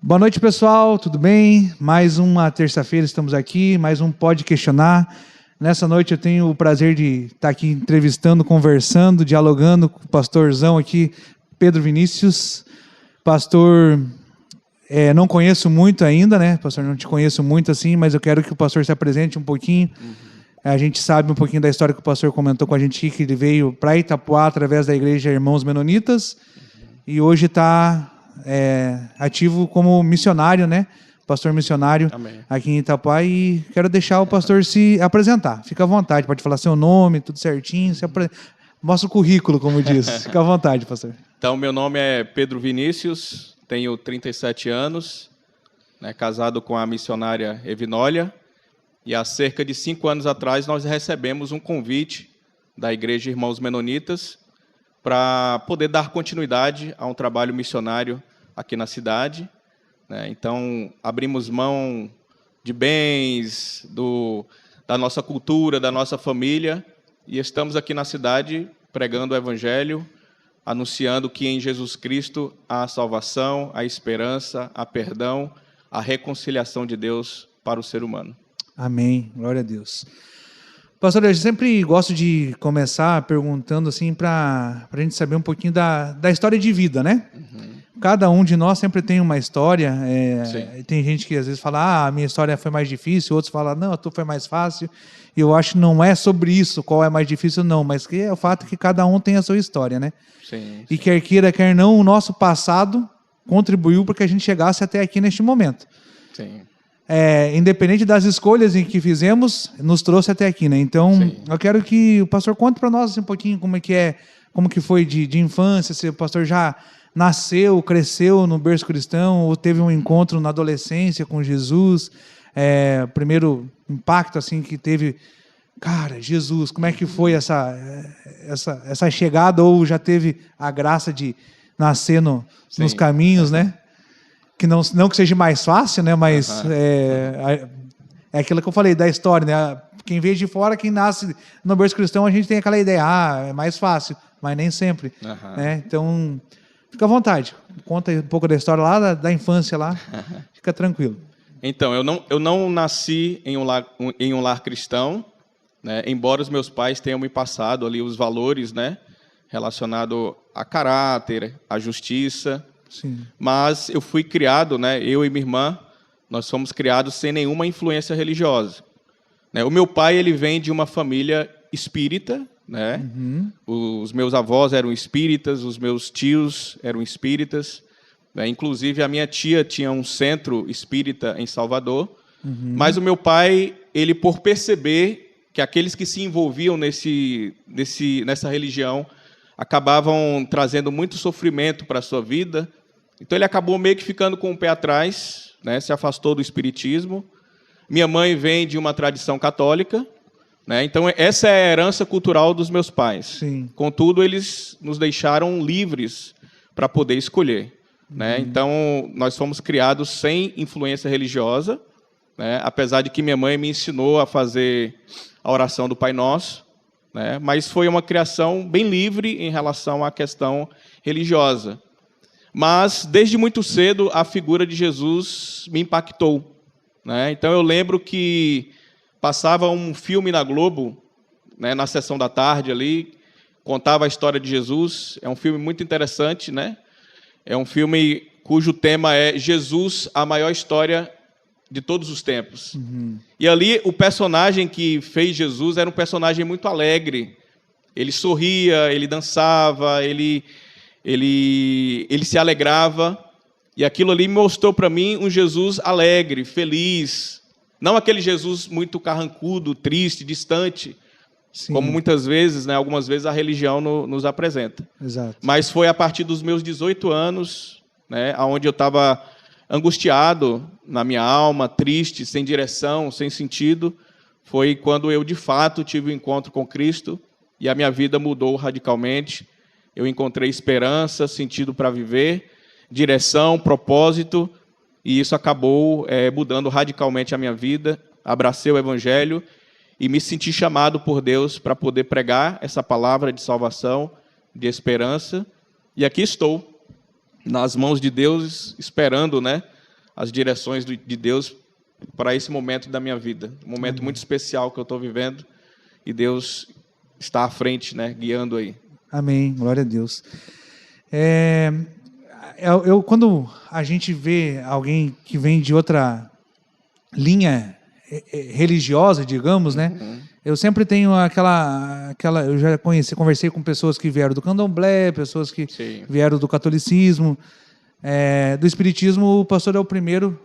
Boa noite, pessoal, tudo bem? Mais uma terça-feira estamos aqui, mais um Pode Questionar. Nessa noite eu tenho o prazer de estar aqui entrevistando, conversando, dialogando com o pastorzão aqui, Pedro Vinícius. Pastor, não conheço muito ainda, né? Pastor, não te conheço muito assim, mas eu quero que o pastor se apresente um pouquinho. A gente sabe um pouquinho da história que o pastor comentou com a gente aqui, que ele veio para Itapuá através da igreja Irmãos Menonitas e hoje está ativo como missionário, né? Pastor missionário. Amém. Aqui em Itapuá, e quero deixar o pastor se apresentar. Fica à vontade, pode falar seu nome, tudo certinho. Mostra o currículo, como diz. Fica à vontade, pastor. Então, meu nome é Pedro Vinícius, tenho 37 anos, casado com a missionária Evinólia, e há cerca de 5 anos atrás nós recebemos um convite da Igreja Irmãos Menonitas para poder dar continuidade a um trabalho missionário aqui na cidade. Então, abrimos mão de bens, da nossa cultura, da nossa família, e estamos aqui na cidade pregando o Evangelho, anunciando que em Jesus Cristo há a salvação, a esperança, a perdão, a reconciliação de Deus para o ser humano. Amém. Glória a Deus. Pastor, eu sempre gosto de começar perguntando assim para a gente saber um pouquinho da história de vida, né? Cada um de nós sempre tem uma história. Tem gente que às vezes fala, a minha história foi mais difícil, outros falam, não, a tua foi mais fácil. E eu acho que não é sobre isso, qual é mais difícil, não, mas que é o fato que cada um tem a sua história, né? Sim. E quer queira, quer não, o nosso passado contribuiu para que a gente chegasse até aqui neste momento. Sim. Independente das escolhas em que fizemos, nos trouxe até aqui, né? Então, Sim. eu quero que o pastor conte para nós um pouquinho como que foi de infância, se o pastor já nasceu, cresceu no berço cristão, ou teve um encontro na adolescência com Jesus, primeiro impacto assim que teve, cara, Jesus, como é que foi essa chegada, ou já teve a graça de nascer nos caminhos, né? Que não que seja mais fácil, né? Mas é aquilo que eu falei da história, né? Quem vê de fora, quem nasce no berço cristão, a gente tem aquela ideia, é mais fácil, mas nem sempre. Né? Então, fica à vontade. Conta um pouco da história lá, da infância lá. Fica tranquilo. Então, eu não nasci em um lar cristão, né? Embora os meus pais tenham me passado ali os valores, né? Relacionados a caráter, a justiça. Sim. Mas eu fui criado, né? Eu e minha irmã, nós fomos criados sem nenhuma influência religiosa. O meu pai, ele vem de uma família espírita, né? Os meus avós eram espíritas, os meus tios eram espíritas, né? Inclusive a minha tia tinha um centro espírita em Salvador. Mas o meu pai, ele por perceber que aqueles que se envolviam nessa religião acabavam trazendo muito sofrimento para a sua vida, então ele acabou meio que ficando com o pé atrás, né? Se afastou do espiritismo. Minha mãe vem de uma tradição católica, né? Então essa é a herança cultural dos meus pais. Sim. Contudo, eles nos deixaram livres para poder escolher, né? Então nós fomos criados sem influência religiosa, né? Apesar de que minha mãe me ensinou a fazer a oração do Pai Nosso, né? Mas foi uma criação bem livre em relação à questão religiosa. Mas, desde muito cedo, a figura de Jesus me impactou, né? Então, eu lembro que passava um filme na Globo, né, na sessão da tarde ali, contava a história de Jesus. É um filme muito interessante, né? É um filme cujo tema é Jesus, a maior história de todos os tempos. E ali, o personagem que fez Jesus era um personagem muito alegre. Ele sorria, ele dançava, ele se alegrava, e aquilo ali mostrou para mim um Jesus alegre, feliz, não aquele Jesus muito carrancudo, triste, distante, Sim. como muitas vezes, né, algumas vezes a religião nos apresenta. Exato. Mas foi a partir dos meus 18 anos, né, onde eu estava angustiado na minha alma, triste, sem direção, sem sentido, foi quando eu de fato tive um encontro com Cristo e a minha vida mudou radicalmente. Eu encontrei esperança, sentido para viver, direção, propósito, e isso acabou mudando radicalmente a minha vida. Abracei o Evangelho e me senti chamado por Deus para poder pregar essa palavra de salvação, de esperança. E aqui estou, nas mãos de Deus, esperando, né, as direções de Deus para esse momento da minha vida. Um momento muito especial que eu estou vivendo e Deus está à frente, né, guiando aí. Amém, glória a Deus. Quando a gente vê alguém que vem de outra linha religiosa, digamos, né? Eu sempre tenho eu já conversei com pessoas que vieram do candomblé, pessoas que Sim. vieram do catolicismo, do espiritismo. O pastor é o primeiro,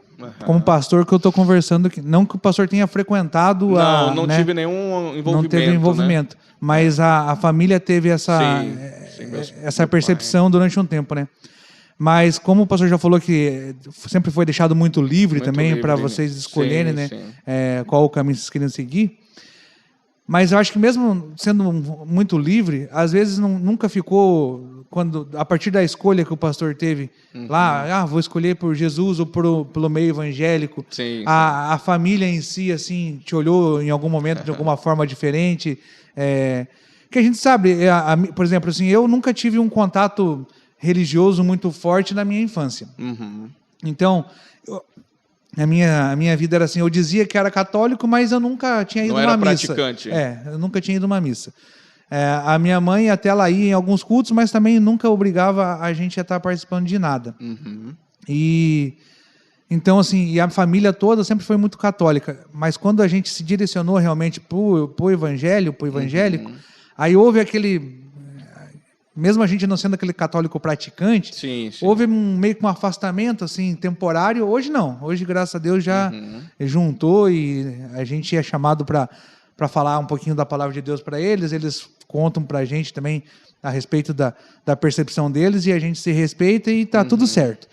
como pastor, que eu estou conversando. Não que o pastor tenha frequentado não né? tive nenhum envolvimento. Não teve envolvimento, né? Mas a família teve essa percepção durante um tempo, né? Mas como o pastor já falou que sempre foi deixado muito livre também para vocês escolherem, né? Qual o caminho vocês queriam seguir. Mas eu acho que mesmo sendo muito livre, às vezes nunca ficou, a partir da escolha que o pastor teve lá, vou escolher por Jesus ou pelo meio evangélico, a família em si, assim, te olhou em algum momento de alguma forma diferente. Que a gente sabe, por exemplo, assim, eu nunca tive um contato religioso muito forte na minha infância. Então, a minha vida era assim, eu dizia que era católico, mas eu nunca tinha ido a uma missa. Não era praticante. Eu nunca tinha ido a uma missa. A minha mãe até ela ia em alguns cultos, mas também nunca obrigava a gente a estar participando de nada. Então, assim, e a família toda sempre foi muito católica, mas quando a gente se direcionou realmente pro evangélico, aí houve aquele... Mesmo a gente não sendo aquele católico praticante, houve meio que um afastamento assim, temporário. Hoje não. Hoje, graças a Deus, já juntou e a gente é chamado para falar um pouquinho da palavra de Deus para eles. Eles contam para a gente também a respeito da percepção deles e a gente se respeita e está tudo certo.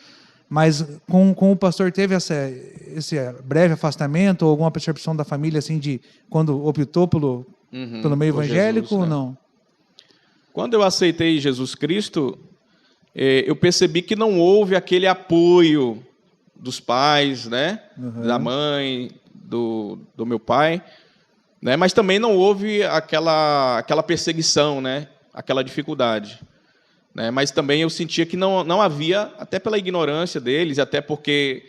Mas com o pastor teve esse breve afastamento ou alguma percepção da família assim de quando optou pelo meio evangélico Jesus, ou não? Quando eu aceitei Jesus Cristo, eu percebi que não houve aquele apoio dos pais, né? Da mãe, do meu pai, né? Mas também não houve aquela perseguição, né? Aquela dificuldade. Né? Mas também eu sentia que não havia, até pela ignorância deles, até porque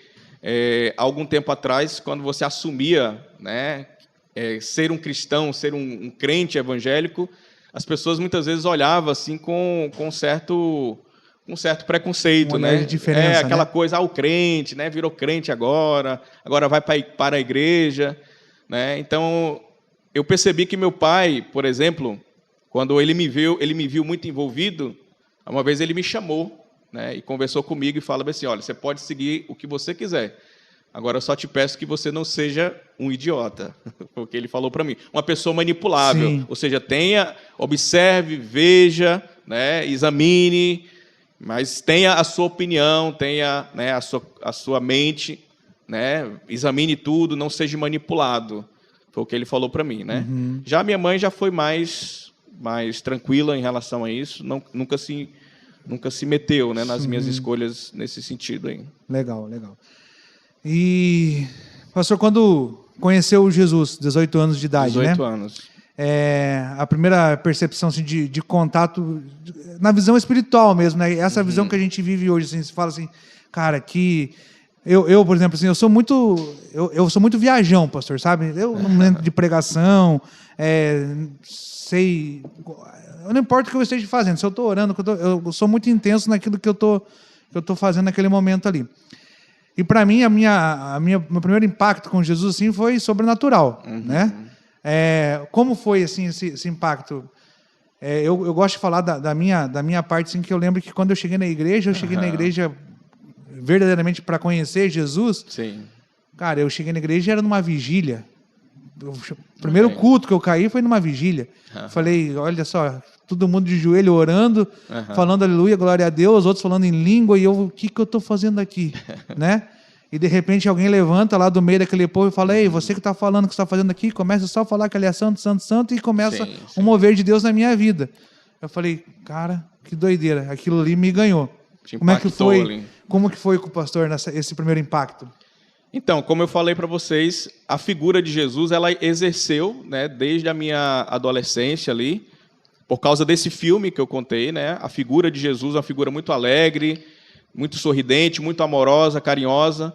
algum tempo atrás, quando você assumia, né, ser um cristão, ser um crente evangélico, as pessoas muitas vezes olhavam assim com certo preconceito, né? De diferença, aquela né? coisa, o crente, né? Virou crente agora vai para a igreja, né? Então, eu percebi que meu pai, por exemplo, quando ele me viu muito envolvido, uma vez ele me chamou, né? E conversou comigo e falou assim, olha, você pode seguir o que você quiser. Agora, eu só te peço que você não seja um idiota, porque ele falou para mim. Uma pessoa manipulável, Sim. Ou seja, observe, veja, né, examine, mas tenha a sua opinião, tenha, né, a sua mente, né, examine tudo, não seja manipulado. Foi o que ele falou para mim, né? Já minha mãe já foi mais tranquila em relação a isso, nunca se meteu, né, nas minhas escolhas nesse sentido aí. Legal. E, pastor, quando conheceu Jesus, 18 anos de idade, 18 né? anos. A primeira percepção assim, de contato, na visão espiritual mesmo, né? Essa visão que a gente vive hoje, assim, se fala assim, cara, que... Eu, por exemplo, assim, eu sou muito viajão, pastor, sabe? Eu não lembro de pregação, não importa o que eu esteja fazendo, se eu estou orando, eu sou muito intenso naquilo que eu tô fazendo naquele momento ali. E para mim, meu primeiro impacto com Jesus assim, foi sobrenatural, né? Como foi assim, esse impacto? Eu gosto de falar da minha parte, assim, que eu lembro que quando eu cheguei na igreja, verdadeiramente para conhecer Jesus. Sim. Cara, eu cheguei na igreja e era numa vigília. O primeiro culto que eu caí foi numa vigília. Falei, olha só, todo mundo de joelho orando, falando aleluia, glória a Deus, outros falando em língua, e o que eu estou fazendo aqui? Né? E de repente alguém levanta lá do meio daquele povo e fala, ei, você que está falando o que você está fazendo aqui, começa só a falar que ele é santo, santo, santo, e começa um mover de Deus na minha vida. Eu falei, cara, que doideira, aquilo ali me ganhou. Como que foi com o pastor esse primeiro impacto? Então, como eu falei para vocês, a figura de Jesus, ela exerceu, né, desde a minha adolescência ali, por causa desse filme que eu contei, né, a figura de Jesus é uma figura muito alegre, muito sorridente, muito amorosa, carinhosa,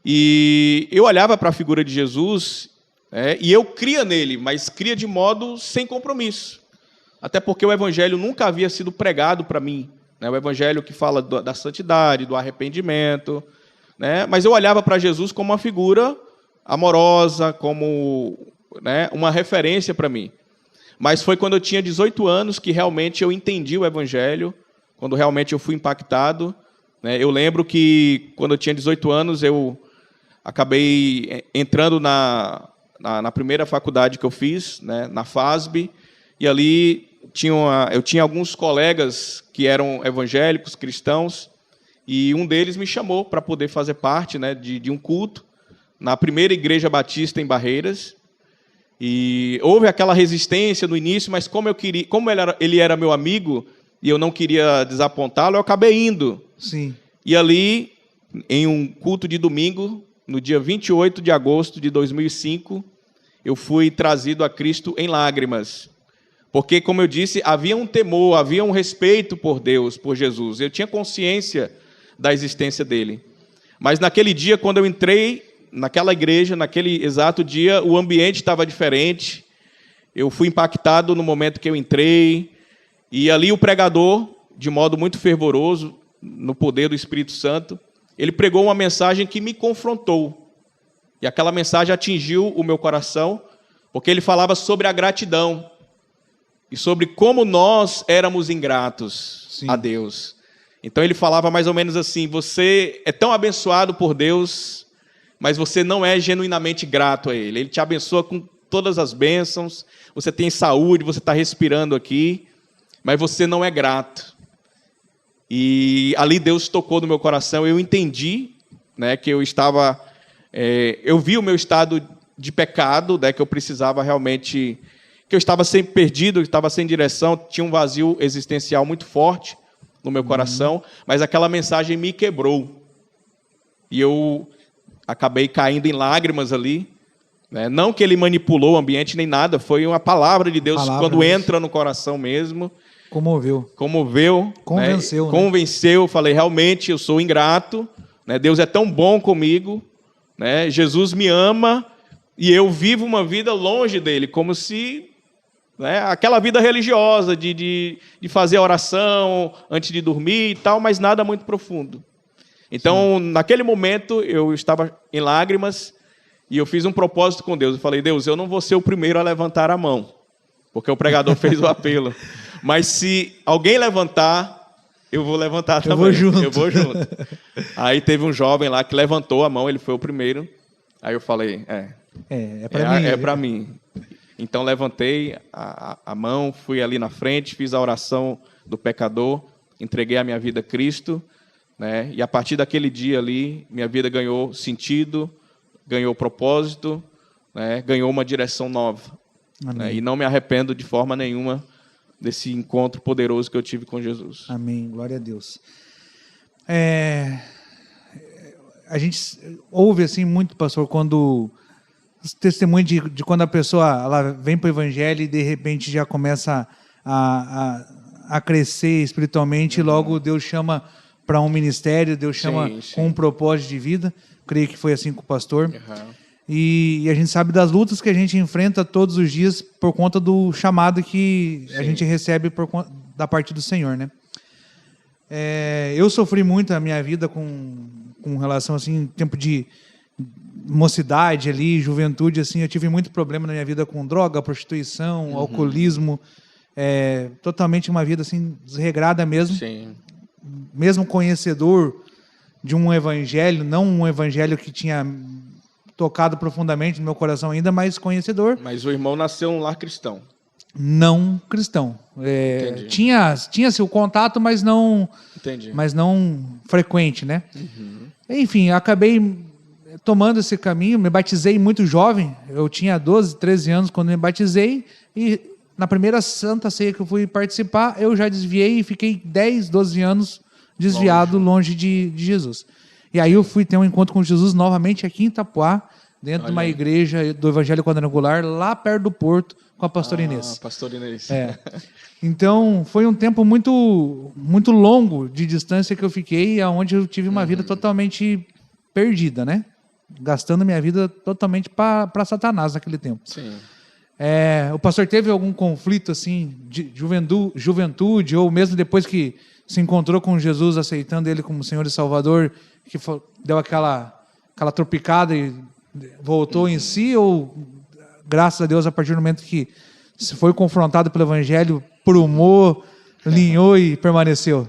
E eu olhava para a figura de Jesus, e eu cria nele, mas cria de modo sem compromisso. Até porque o evangelho nunca havia sido pregado para mim, né? O evangelho que fala da santidade, do arrependimento, né? Mas eu olhava para Jesus como uma figura amorosa, como, né, uma referência para mim. Mas foi quando eu tinha 18 anos que realmente eu entendi o evangelho, quando realmente eu fui impactado, né? Eu lembro que quando eu tinha 18 anos eu acabei entrando na primeira faculdade que eu fiz, né, na FASB, e ali eu tinha alguns colegas que eram evangélicos, cristãos, e um deles me chamou para poder fazer parte, né, de um culto na primeira igreja batista em Barreiras. E houve aquela resistência no início, mas como ele era meu amigo e eu não queria desapontá-lo, eu acabei indo. Sim. E ali, em um culto de domingo, no dia 28 de agosto de 2005, eu fui trazido a Cristo em lágrimas. Porque, como eu disse, havia um temor, havia um respeito por Deus, por Jesus. Eu tinha consciência da existência dele. Mas naquele dia, quando eu entrei naquela igreja, naquele exato dia, o ambiente estava diferente. Eu fui impactado no momento que eu entrei. E ali o pregador, de modo muito fervoroso, no poder do Espírito Santo, ele pregou uma mensagem que me confrontou. E aquela mensagem atingiu o meu coração, porque ele falava sobre a gratidão e sobre como nós éramos ingratos, sim, a Deus. Então ele falava mais ou menos assim: você é tão abençoado por Deus, mas você não é genuinamente grato a Ele. Ele te abençoa com todas as bênçãos, você tem saúde, você está respirando aqui, mas você não é grato. E ali Deus tocou no meu coração, eu entendi, né, que eu estava... eu vi o meu estado de pecado, né, que eu precisava realmente... que eu estava sempre perdido, eu estava sem direção, tinha um vazio existencial muito forte no meu coração, mas aquela mensagem me quebrou. E eu acabei caindo em lágrimas ali, né? Não que ele manipulou o ambiente nem nada, foi uma palavra de Deus, quando entra no coração mesmo. Comoveu. Convenceu. Né? Convenceu, falei, realmente eu sou ingrato, né? Deus é tão bom comigo, né? Jesus me ama e eu vivo uma vida longe dele, como se... né, aquela vida religiosa de fazer oração antes de dormir e tal, mas nada muito profundo. Então, sim, naquele momento, eu estava em lágrimas e eu fiz um propósito com Deus. Eu falei, Deus, eu não vou ser o primeiro a levantar a mão, porque o pregador fez o apelo. Mas se alguém levantar, eu vou levantar também. Eu vou junto. Aí teve um jovem lá que levantou a mão, ele foi o primeiro. Aí eu falei, é para mim. Então, levantei a mão, fui ali na frente, fiz a oração do pecador, entreguei a minha vida a Cristo, né? E a partir daquele dia ali, minha vida ganhou sentido, ganhou propósito, né? Ganhou uma direção nova. Né? E não me arrependo de forma nenhuma desse encontro poderoso que eu tive com Jesus. Amém, glória a Deus. A gente ouve assim muito, pastor, quando... testemunho de quando a pessoa ela vem para o evangelho e de repente já começa a crescer espiritualmente, e logo Deus chama para um ministério, Deus chama com um propósito de vida. Creio que foi assim com o pastor. E a gente sabe das lutas que a gente enfrenta todos os dias por conta do chamado que a gente recebe da parte do Senhor, né? Eu sofri muito a minha vida com relação assim, tempo de mocidade ali, juventude, assim, eu tive muito problema na minha vida com droga, prostituição, alcoolismo, totalmente uma vida assim desregrada mesmo. Sim. Mesmo conhecedor de um evangelho, não um evangelho que tinha tocado profundamente no meu coração ainda, mas conhecedor. Mas o irmão nasceu em um lar cristão. Não cristão. Tinha seu contato, mas não frequente, né? Enfim, acabei tomando esse caminho, me batizei muito jovem, eu tinha 12, 13 anos quando me batizei, e na primeira Santa Ceia que eu fui participar, eu já desviei e fiquei 10, 12 anos desviado longe de Jesus. E aí eu fui ter um encontro com Jesus novamente aqui em Itapuá, dentro de uma igreja do Evangelho Quadrangular, lá perto do Porto, com a pastora Inês. Pastor Inês. Então, foi um tempo muito, muito longo de distância que eu fiquei, onde eu tive uma vida totalmente perdida, né? gastando minha vida totalmente para Satanás naquele tempo. Sim. O pastor teve algum conflito assim de juventude, ou mesmo depois que se encontrou com Jesus, aceitando ele como Senhor e Salvador, que deu aquela tropicada e voltou em si, ou graças a Deus, a partir do momento que se foi confrontado pelo Evangelho, prumou, linhou e permaneceu?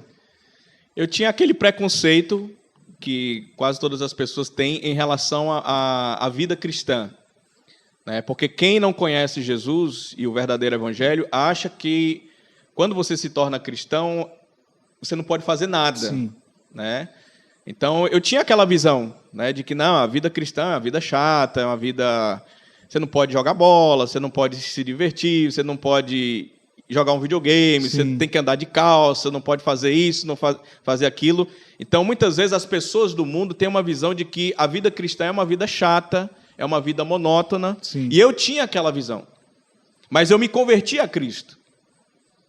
Eu tinha aquele preconceito que quase todas as pessoas têm em relação à vida cristã, né? Porque quem não conhece Jesus e o verdadeiro Evangelho acha que quando você se torna cristão, você não pode fazer nada. Sim. Né? Então, eu tinha aquela visão, né, de que não, a vida cristã é uma vida chata, é uma vida... Você não pode jogar bola, você não pode se divertir, você não pode jogar um videogame, Sim. você tem que andar de calça, não pode fazer isso, não fazer aquilo. Então, muitas vezes, as pessoas do mundo têm uma visão de que a vida cristã é uma vida chata, é uma vida monótona. Sim. E eu tinha aquela visão. Mas eu me converti a Cristo.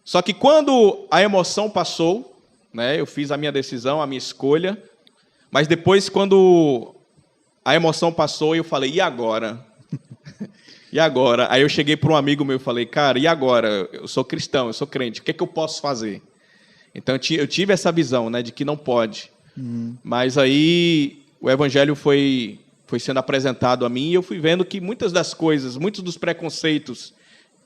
Só que quando a emoção passou, né, eu fiz a minha decisão, a minha escolha, mas depois, quando a emoção passou, eu falei, e agora? E agora? Aí eu cheguei para um amigo meu e falei, cara, e agora? Eu sou cristão, eu sou crente, o que é que eu posso fazer? Então, eu tive essa visão, né, de que não pode. Mas aí o Evangelho foi sendo apresentado a mim e eu fui vendo que muitas das coisas, muitos dos preconceitos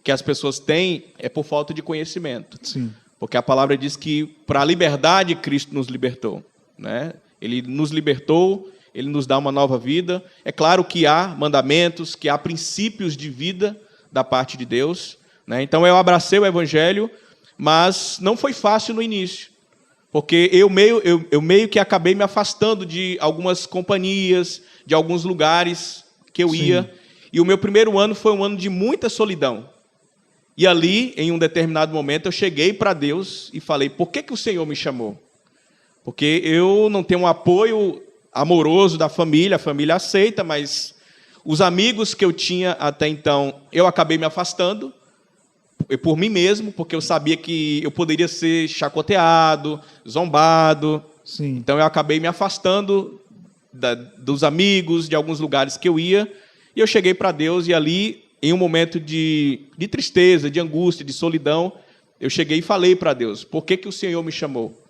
que as pessoas têm é por falta de conhecimento. Sim. Porque a palavra diz que para a liberdade Cristo nos libertou, né? Ele nos libertou, ele nos dá uma nova vida. É claro que há mandamentos, que há princípios de vida da parte de Deus, né? Então eu abracei o Evangelho, mas não foi fácil no início, porque eu meio que acabei me afastando de algumas companhias, de alguns lugares que eu ia. E o meu primeiro ano foi um ano de muita solidão. E ali, em um determinado momento, eu cheguei para Deus e falei, por que o Senhor me chamou? Porque eu não tenho um apoio amoroso da família, a família aceita, mas os amigos que eu tinha até então, eu acabei me afastando, por mim mesmo, porque eu sabia que eu poderia ser chacoteado, zombado. Sim. Então eu acabei me afastando dos amigos, de alguns lugares que eu ia, e eu cheguei para Deus e ali, em um momento de tristeza, de angústia, de solidão, eu cheguei e falei para Deus, por que o Senhor me chamou?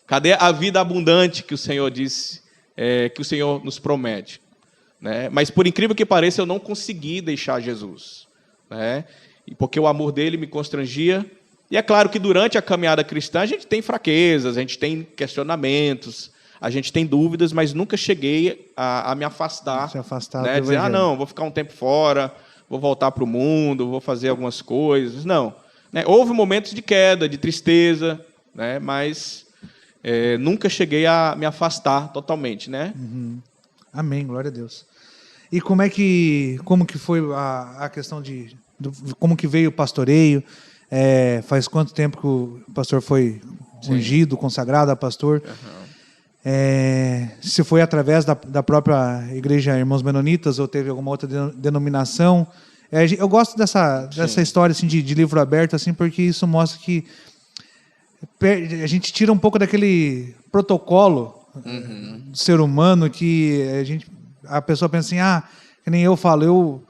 Cadê a vida abundante que o Senhor disse, que o Senhor nos promete? Né? Mas, por incrível que pareça, eu não consegui deixar Jesus. Né? Porque o amor dele me constrangia. E é claro que durante a caminhada cristã a gente tem fraquezas, a gente tem questionamentos, a gente tem dúvidas, mas nunca cheguei a me afastar. Se afastar, né? Dizer, não, vou ficar um tempo fora, vou voltar para o mundo, vou fazer algumas coisas. Não. Né? Houve momentos de queda, de tristeza, né? Mas nunca cheguei a me afastar totalmente. Né? Uhum. Amém, glória a Deus. E como que foi a questão como que veio o pastoreio? Faz quanto tempo que o pastor foi ungido, consagrado a pastor? Se foi através da própria igreja Irmãos Menonitas ou teve alguma outra denominação? Eu gosto dessa história assim, de livro aberto, assim, porque isso mostra que a gente tira um pouco daquele protocolo do ser humano que a pessoa pensa assim, que nem eu falo, eu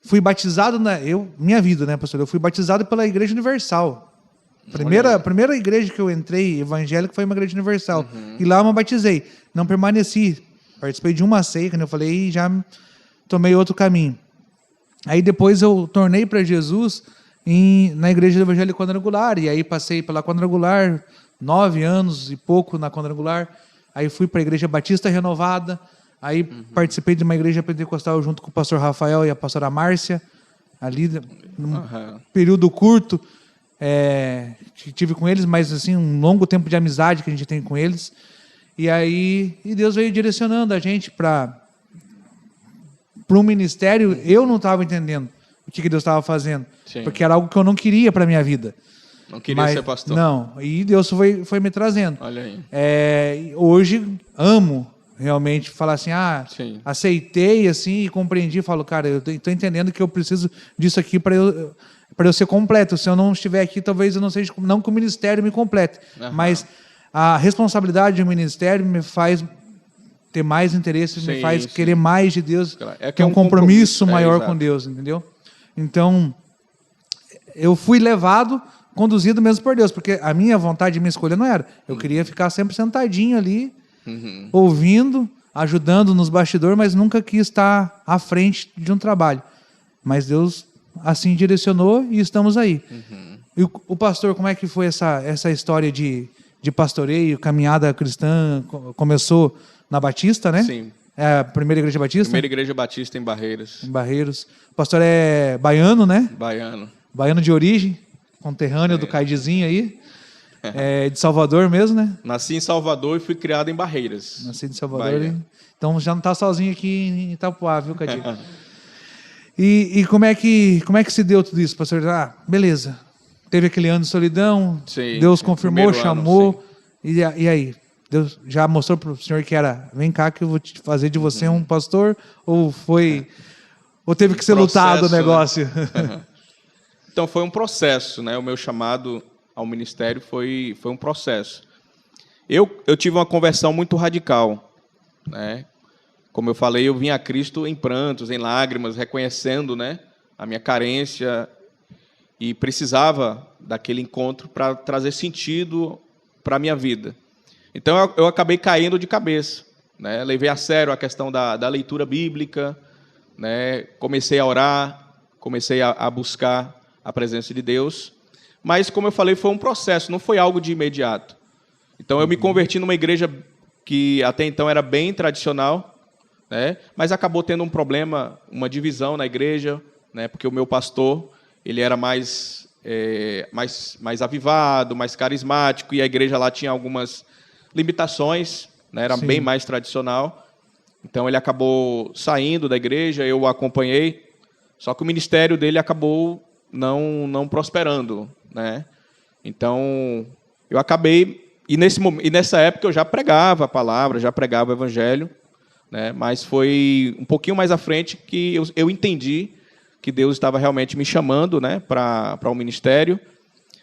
fui batizado, minha vida, né, pastor? Eu fui batizado pela Igreja Universal. A primeira igreja que eu entrei, evangélica, foi uma igreja universal. E lá eu me batizei. Não permaneci. Participei de uma ceia, quando eu falei, e já tomei outro caminho. Aí depois eu tornei para Jesus na igreja evangélica quadrangular. E aí passei pela quadrangular, 9 anos e pouco na quadrangular. Aí fui para a igreja Batista Renovada. Aí participei de uma igreja pentecostal junto com o pastor Rafael e a pastora Márcia. Ali, num período curto, que tive com eles, mas assim, um longo tempo de amizade que a gente tem com eles. E aí Deus veio direcionando a gente para um ministério. Eu não estava entendendo o que Deus estava fazendo. Sim. Porque era algo que eu não queria para a minha vida. Não queria ser pastor. Não, e Deus foi me trazendo. Olha aí. Hoje amo realmente falar assim, aceitei assim e compreendi, falo, cara, eu estou entendendo que eu preciso disso aqui para eu ser completo. Se eu não estiver aqui, talvez eu não seja, não que o ministério me complete, mas a responsabilidade do ministério me faz ter mais interesse, me Sim, faz sim. querer mais de Deus, É que ter é um um compromisso compromisso, maior exato. com Deus, entendeu? Então, eu fui levado, conduzido mesmo por Deus, porque a minha vontade de me escolher não era. Eu queria ficar sempre sentadinho ali, ouvindo, ajudando nos bastidores, mas nunca quis estar à frente de um trabalho. Mas Deus assim direcionou e estamos aí. E o pastor, como é que foi essa história de pastoreio, caminhada cristã? Começou na Batista, né? Sim. É a primeira igreja batista? Primeira igreja batista em Barreiras, Em Barreiros. O pastor é baiano, né? baiano. Baiano de origem, conterrâneo do Caidizinho aí. É de Salvador mesmo, né? Nasci em Salvador e fui criado em Barreiras. Nasci de Salvador. Bahia. Então já não está sozinho aqui em Itapuá, viu, Cadinho? E como é que se deu tudo isso, pastor? Ah, beleza. Teve aquele ano de solidão, Sim, Deus sim, confirmou, primeiro ano, chamou. E aí? Deus já mostrou para o senhor que era, vem cá que eu vou te fazer de você um pastor? Ou foi... Ou teve que ser lutado o Processo, né? negócio? Então foi um processo, né? O meu chamado ao ministério foi um processo. Eu tive uma conversão muito radical, né? Como eu falei, eu vim a Cristo em prantos, em lágrimas, reconhecendo, né, a minha carência e precisava daquele encontro para trazer sentido para a minha vida. Então eu acabei caindo de cabeça, né? Levei a sério a questão da leitura bíblica, né? Comecei a orar, comecei a buscar a presença de Deus, mas, como eu falei, foi um processo, não foi algo de imediato. Então eu me converti numa igreja que até então era bem tradicional, né? Mas acabou tendo um problema, uma divisão na igreja, né? Porque o meu pastor ele era mais avivado, mais carismático, e a igreja lá tinha algumas limitações, né? Era Sim. bem mais tradicional. Então ele acabou saindo da igreja, eu o acompanhei, só que o ministério dele acabou não prosperando, né? Então eu acabei, e nessa época eu já pregava a palavra, já pregava o evangelho, né? Mas foi um pouquinho mais à frente que eu entendi que Deus estava realmente me chamando, né, para o ministério.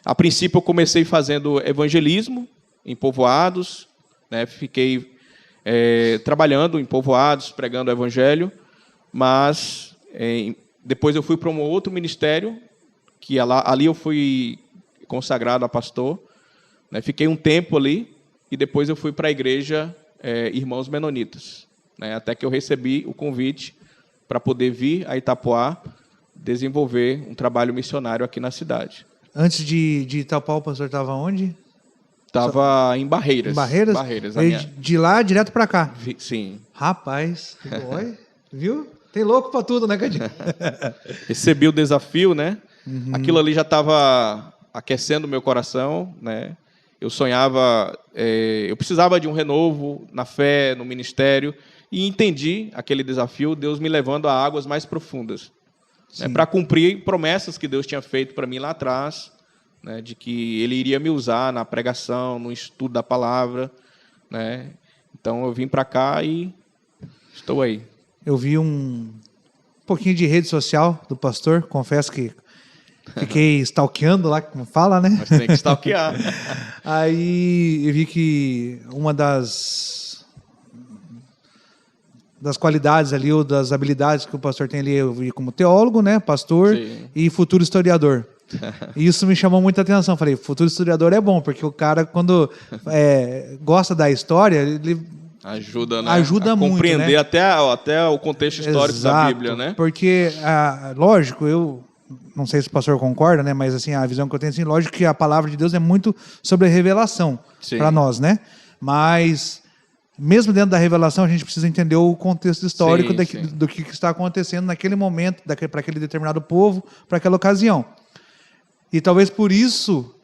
A princípio eu comecei fazendo evangelismo em povoados, né? Fiquei trabalhando em povoados, pregando o evangelho, mas depois eu fui para um outro ministério, que ali eu fui consagrado a pastor, né? Fiquei um tempo ali, e depois eu fui para a igreja Irmãos Menonitas, né? Até que eu recebi o convite para poder vir a Itapuá desenvolver um trabalho missionário aqui na cidade. Antes de Itapuá, o pastor estava onde? Estava em Barreiras. Em Barreiras? Barreiras, Veio de lá direto para cá. Sim. Rapaz, oi, viu? Tem louco para tudo, né, Cadinho? Recebi o desafio, né? Aquilo ali já estava aquecendo o meu coração, né? Eu sonhava, eu precisava de um renovo na fé, no ministério, e entendi aquele desafio, Deus me levando a águas mais profundas, né, para cumprir promessas que Deus tinha feito para mim lá atrás, né, de que Ele iria me usar na pregação, no estudo da palavra, né? Então eu vim para cá e estou aí. Eu vi um pouquinho de rede social do pastor, confesso que fiquei stalkeando lá, como fala, né? Mas tem que stalkear. Aí eu vi que uma das qualidades ali, ou das habilidades que o pastor tem ali, eu vi como teólogo, né, pastor. Sim. E futuro historiador. E isso me chamou muita atenção. Falei, futuro historiador é bom, porque o cara, quando gosta da história, ele ajuda, né? Ajuda muito, compreender, né? até o contexto histórico da Bíblia, né? Porque, lógico, eu não sei se o pastor concorda, né? Mas assim, a visão que eu tenho, assim, lógico que a palavra de Deus é muito sobre a revelação para nós, né? Mas mesmo dentro da revelação, a gente precisa entender o contexto histórico do que está acontecendo naquele momento, para aquele determinado povo, para aquela ocasião. E talvez por isso,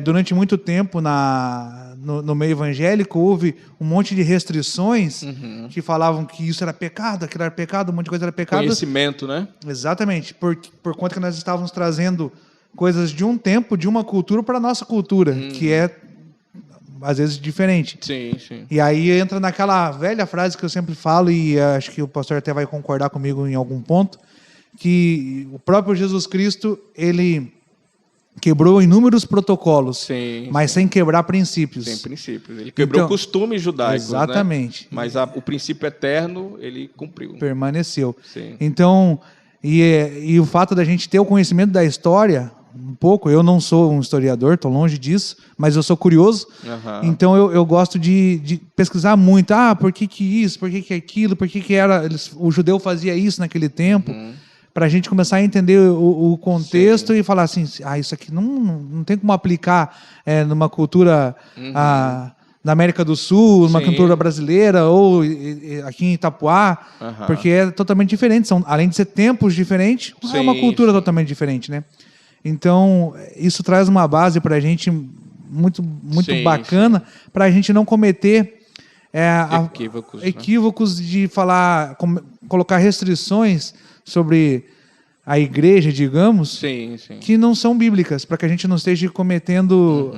durante muito tempo no meio evangélico, houve um monte de restrições que falavam que isso era pecado, aquilo era pecado, um monte de coisa era pecado. Conhecimento, né? Exatamente, por conta que nós estávamos trazendo coisas de um tempo, de uma cultura para a nossa cultura, que é, às vezes, diferente. Sim, sim. E aí entra naquela velha frase que eu sempre falo, e acho que o pastor até vai concordar comigo em algum ponto, que o próprio Jesus Cristo, ele quebrou inúmeros protocolos, Sim, mas sim. sem quebrar princípios. Tem princípios. Ele quebrou Então, costumes judaicos, exatamente. né? Mas o princípio eterno, ele cumpriu. Permaneceu. Sim. Então, e o fato da gente ter o conhecimento da história, um pouco, eu não sou um historiador, estou longe disso, mas eu sou curioso, Aham. então eu gosto de pesquisar muito, por que isso, por que aquilo, por que o judeu fazia isso naquele tempo, para a gente começar a entender o contexto e falar assim, isso aqui não tem como aplicar numa cultura da América do Sul, numa Sim. cultura brasileira ou aqui em Itapuá, Aham. porque é totalmente diferente. Além de ser tempos diferentes, é uma Sim, cultura sim. totalmente diferente, né? Então, isso traz uma base para a gente muito Sim, bacana, para a gente não cometer Equívocos, né? equívocos de colocar restrições sobre a igreja, digamos, Sim, sim. que não são bíblicas, para que a gente não esteja cometendo,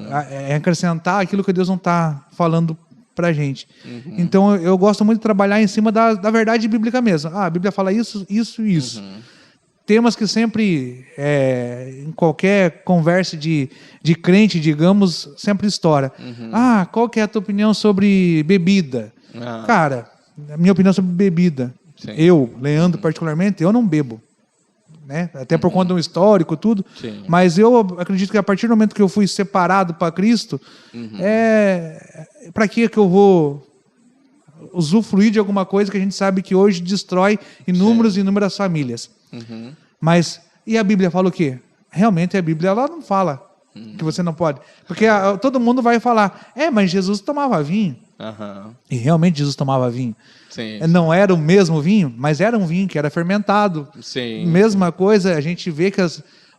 acrescentar aquilo que Deus não está falando para a gente. Então, eu gosto muito de trabalhar em cima da verdade bíblica mesmo. A Bíblia fala isso, isso e isso. Temas que sempre, em qualquer conversa de crente, digamos, sempre estoura. Qual que é a tua opinião sobre bebida? Cara, a minha opinião sobre bebida, Sim. eu, Leandro, particularmente, eu não bebo. Né? Até por conta do histórico, tudo. Sim. Mas eu acredito que a partir do momento que eu fui separado para Cristo, para que eu vou usufruir de alguma coisa que a gente sabe que hoje destrói inúmeras famílias. Mas, e a Bíblia fala o quê? Realmente a Bíblia ela não fala que você não pode. Porque todo mundo vai falar, mas Jesus tomava vinho. Aham. E realmente Jesus tomava vinho. Sim. Não era o mesmo vinho, mas era um vinho que era fermentado. Sim. Mesma coisa, a gente vê que o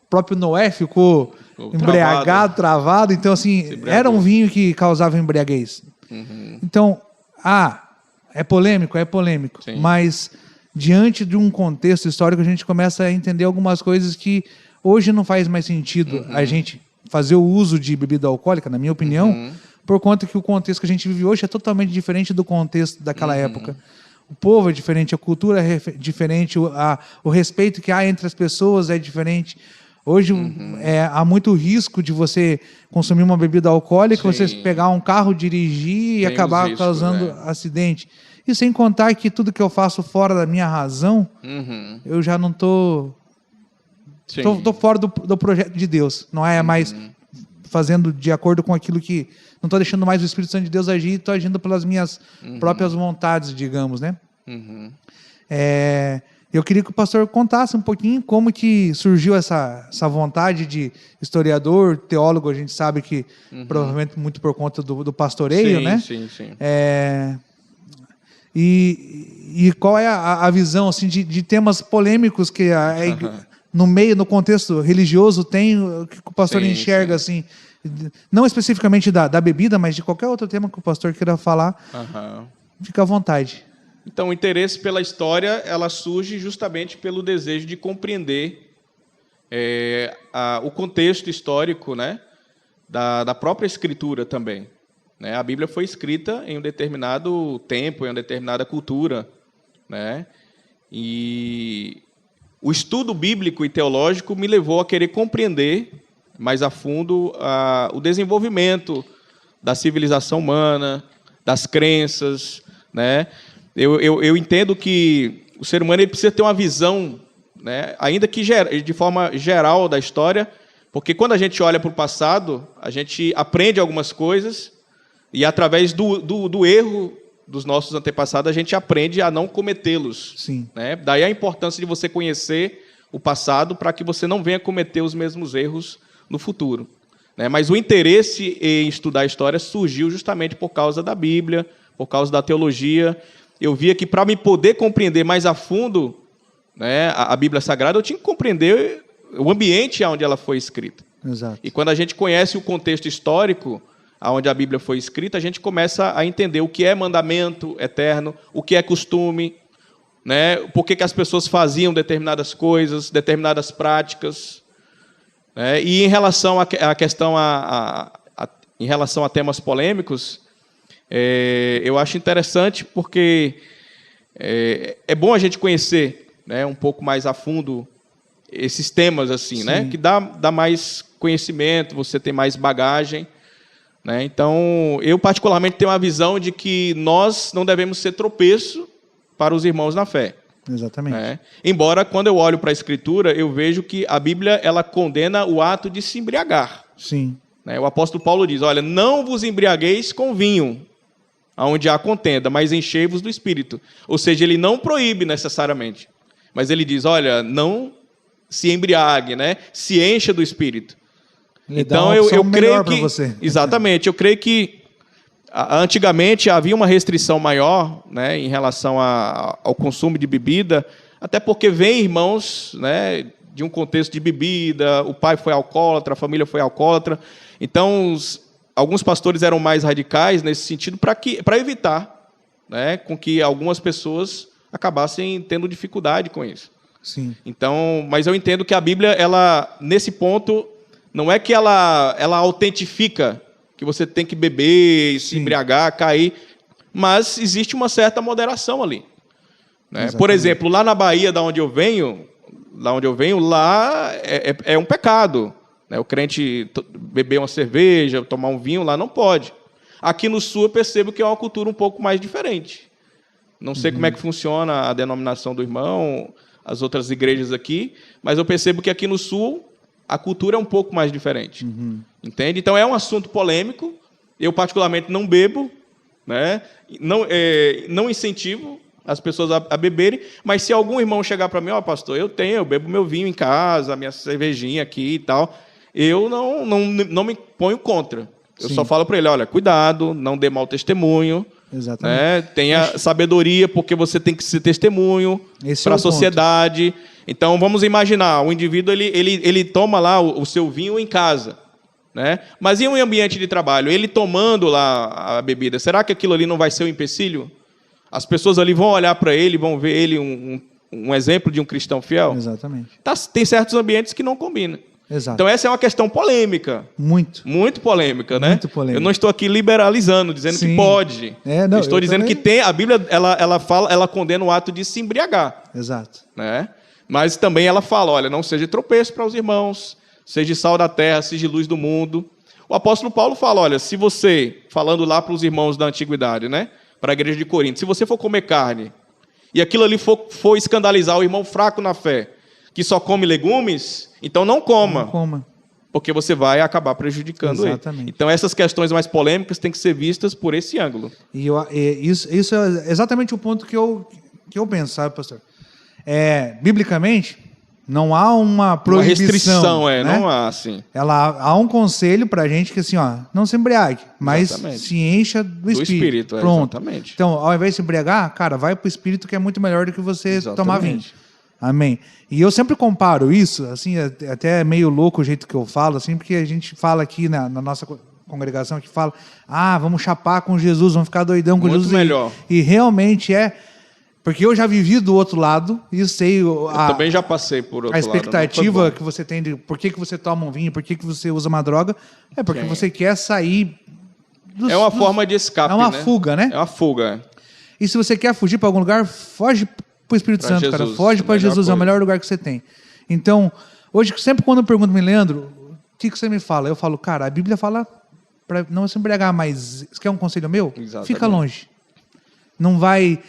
próprio Noé ficou embriagado, travado. Então, assim, era um vinho que causava embriaguez. Então, é polêmico, Sim. mas diante de um contexto histórico, a gente começa a entender algumas coisas que hoje não faz mais sentido a gente fazer o uso de bebida alcoólica, na minha opinião, por conta que o contexto que a gente vive hoje é totalmente diferente do contexto daquela época. O povo é diferente, a cultura é diferente, o respeito que há entre as pessoas é diferente. Hoje há muito risco de você consumir uma bebida alcoólica, você pegar um carro, dirigir e acabar causando acidente. E sem contar que tudo que eu faço fora da minha razão, eu já não estou... Estou fora do projeto de Deus. Não é mais fazendo de acordo com aquilo que... Não estou deixando mais o Espírito Santo de Deus agir, estou agindo pelas minhas próprias vontades, digamos, né? Eu queria que o pastor contasse um pouquinho como que surgiu essa vontade de historiador, teólogo, a gente sabe que provavelmente muito por conta do pastoreio, né? Sim, sim. E qual é a visão assim, de temas polêmicos que no contexto religioso tem, que o pastor enxerga assim, não especificamente da bebida, mas de qualquer outro tema que o pastor queira falar, fica à vontade. Então, o interesse pela história, ela surge justamente pelo desejo de compreender o contexto histórico, né, da própria escritura também. Né? A Bíblia foi escrita em um determinado tempo, em uma determinada cultura. Né? E o estudo bíblico e teológico me levou a querer compreender mais a fundo o desenvolvimento da civilização humana, das crenças. Né? Eu entendo que o ser humano ele precisa ter uma visão, né, ainda que de forma geral da história, porque quando a gente olha para o passado, a gente aprende algumas coisas e através do erro dos nossos antepassados a gente aprende a não cometê-los. Sim. Né? Daí a importância de você conhecer o passado para que você não venha cometer os mesmos erros no futuro. Né? Mas o interesse em estudar a história surgiu justamente por causa da Bíblia, por causa da teologia. Eu via que para me poder compreender mais a fundo, né, a Bíblia Sagrada, eu tinha que compreender o ambiente onde ela foi escrita. Exato. E quando a gente conhece o contexto histórico onde a Bíblia foi escrita, a gente começa a entender o que é mandamento eterno, o que é costume, né, por que as pessoas faziam determinadas coisas, determinadas práticas. Né, e em relação à questão em relação a temas polêmicos, eu acho interessante porque é bom a gente conhecer, né, um pouco mais a fundo esses temas assim, né? Que dá mais conhecimento, você tem mais bagagem, né? Então, eu particularmente tenho uma visão de que nós não devemos ser tropeço para os irmãos na fé. Exatamente. Né? Embora, quando eu olho para a Escritura, eu vejo que a Bíblia ela condena o ato de se embriagar. Sim. Né? O apóstolo Paulo diz, olha, não vos embriagueis com vinho, onde há contenda, mas enchei-vos do Espírito. Ou seja, ele não proíbe necessariamente, mas ele diz, olha, não se embriague, né? Se encha do Espírito. Então, eu creio que... Você. Exatamente, eu creio que antigamente havia uma restrição maior, né, em relação ao consumo de bebida, até porque vem irmãos, né, de um contexto de bebida, o pai foi alcoólatra, a família foi alcoólatra. Então, alguns pastores eram mais radicais nesse sentido para evitar, né, com que algumas pessoas acabassem tendo dificuldade com isso. Sim. Então, mas eu entendo que a Bíblia, ela, nesse ponto, não é que ela autentifica que você tem que beber, se embriagar, cair, mas existe uma certa moderação ali. Né? Por exemplo, lá na Bahia, da onde eu venho, lá é um pecado. Né? O crente beber uma cerveja, tomar um vinho, lá não pode. Aqui no Sul eu percebo que é uma cultura um pouco mais diferente. Não sei como é que funciona a denominação do irmão, as outras igrejas aqui, mas eu percebo que aqui no Sul a cultura é um pouco mais diferente. Entende? Então é um assunto polêmico. Eu, particularmente, não bebo, né? Não incentivo as pessoas a beberem, mas se algum irmão chegar para mim, pastor, eu bebo meu vinho em casa, minha cervejinha aqui e tal, eu não me ponho contra. Eu só falo para ele, olha, cuidado, não dê mau testemunho. Exatamente. Né? Tenha sabedoria, porque você tem que ser testemunho para a sociedade. Então, vamos imaginar, o indivíduo ele toma lá o seu vinho em casa. Né? Mas e um ambiente de trabalho? Ele tomando lá a bebida, será que aquilo ali não vai ser um empecilho? As pessoas ali vão olhar para ele, vão ver ele um exemplo de um cristão fiel? Exatamente. Tem certos ambientes que não combinam. Exato. Então, essa é uma questão polêmica. Muito polêmica, né? Muito polêmica. Eu não estou aqui liberalizando, dizendo que pode. Eu estou dizendo que tem. A Bíblia ela condena o ato de se embriagar. Exato. Né? Mas também ela fala, olha, não seja tropeço para os irmãos, seja sal da terra, seja luz do mundo. O apóstolo Paulo fala, olha, se você, falando lá para os irmãos da antiguidade, né? Para a igreja de Corinto, se você for comer carne e aquilo ali for escandalizar o irmão fraco na fé, que só come legumes, então não coma. Não coma. Porque você vai acabar prejudicando ele. Então, essas questões mais polêmicas têm que ser vistas por esse ângulo. E isso é exatamente o ponto que eu penso, sabe, pastor? Biblicamente, não há uma proibição. Uma restrição, né? Não há, sim. Há um conselho para a gente que, assim, não se embriague, mas se encha do Espírito. Pronto. Exatamente. Então, ao invés de se embriagar, cara, vai para o Espírito, que é muito melhor do que você tomar vinho. Amém. E eu sempre comparo isso, assim, até é meio louco o jeito que eu falo, assim, porque a gente fala aqui na nossa congregação, que fala, vamos chapar com Jesus, vamos ficar doidão com muito Jesus. Melhor. E realmente porque eu já vivi do outro lado e sei... Eu também já passei por outro lado. A expectativa que você tem de por que você toma um vinho, por que você usa uma droga, é porque você quer sair... É uma forma de escape, é uma fuga, né? É uma fuga. E se você quer fugir para algum lugar, foge para o Espírito Santo, Jesus, cara. Foge para Jesus, coisa. É o melhor lugar que você tem. Então, hoje, sempre quando eu pergunto, Leandro, o que você me fala? Eu falo, cara, a Bíblia fala para não se embriagar, mas você quer um conselho meu? Exatamente. Fica longe. Não vai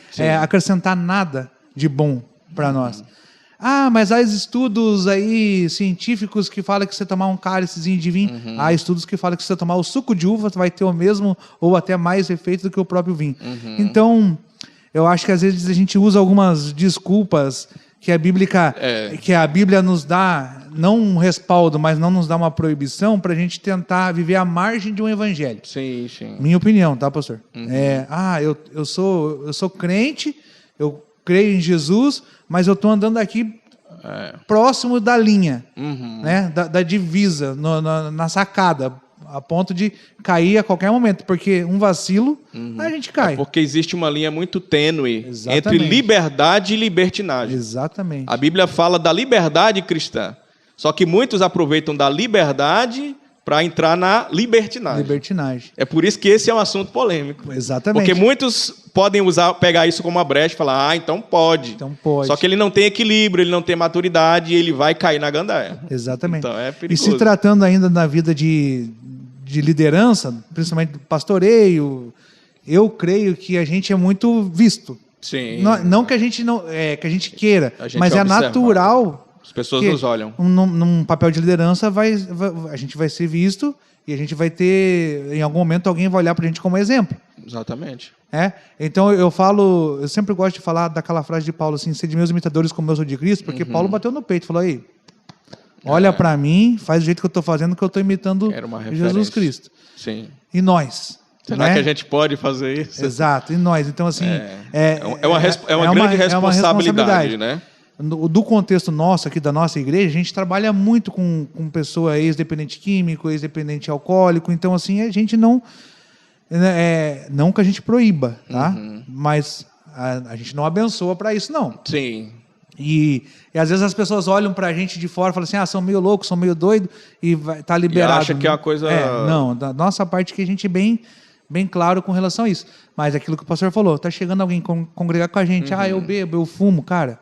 acrescentar nada de bom para nós. Mas há estudos aí científicos que falam que você tomar um cálicezinho de vinho, há estudos que falam que se você tomar o suco de uva vai ter o mesmo ou até mais efeito do que o próprio vinho. Então, eu acho que às vezes a gente usa algumas desculpas que a Bíblia nos dá, não um respaldo, mas não nos dá uma proibição para a gente tentar viver à margem de um evangelho. Sim, sim. Minha opinião, tá, pastor? Eu sou crente, eu creio em Jesus, mas eu estou andando aqui próximo da linha, né, da divisa, na sacada, a ponto de cair a qualquer momento, porque um vacilo, a gente cai. Porque existe uma linha muito tênue entre liberdade e libertinagem. Exatamente. A Bíblia fala da liberdade cristã, só que muitos aproveitam da liberdade para entrar na libertinagem. Libertinagem. É por isso que esse é um assunto polêmico. Exatamente. Porque muitos podem pegar isso como uma brecha e falar, então pode. Então pode. Só que ele não tem equilíbrio, ele não tem maturidade e ele vai cair na gandaia. Exatamente. Então é E perigoso. se tratando ainda da vida de liderança, principalmente do pastoreio, eu creio que a gente é muito visto. Sim. Não que a gente não que a gente queira, A gente mas é observa. natural. As pessoas que nos olham. Num papel de liderança a gente vai ser visto e a gente vai ter, em algum momento, alguém vai olhar para a gente como exemplo. Exatamente. Então eu sempre gosto de falar daquela frase de Paulo assim, sede meus imitadores como eu sou de Cristo, porque Paulo bateu no peito e falou aí, olha para mim, faz do jeito que eu estou fazendo, que eu estou imitando Era uma referência. Jesus Cristo. Sim. E nós? Será que a gente pode fazer isso? Exato, e nós? Então assim, é uma grande responsabilidade, né? Do contexto nosso aqui da nossa igreja, a gente trabalha muito com pessoa ex-dependente químico, ex-dependente alcoólico, então assim, a gente não que a gente proíba, tá? Mas a gente não abençoa para isso, não. Sim. E às vezes as pessoas olham para a gente de fora e falam assim, são meio loucos, são meio doidos, e tá liberado. E acha que é uma coisa... Não, da nossa parte que a gente é bem claro com relação a isso. Mas aquilo que o pastor falou, tá chegando alguém congregar com a gente, eu bebo, eu fumo, cara.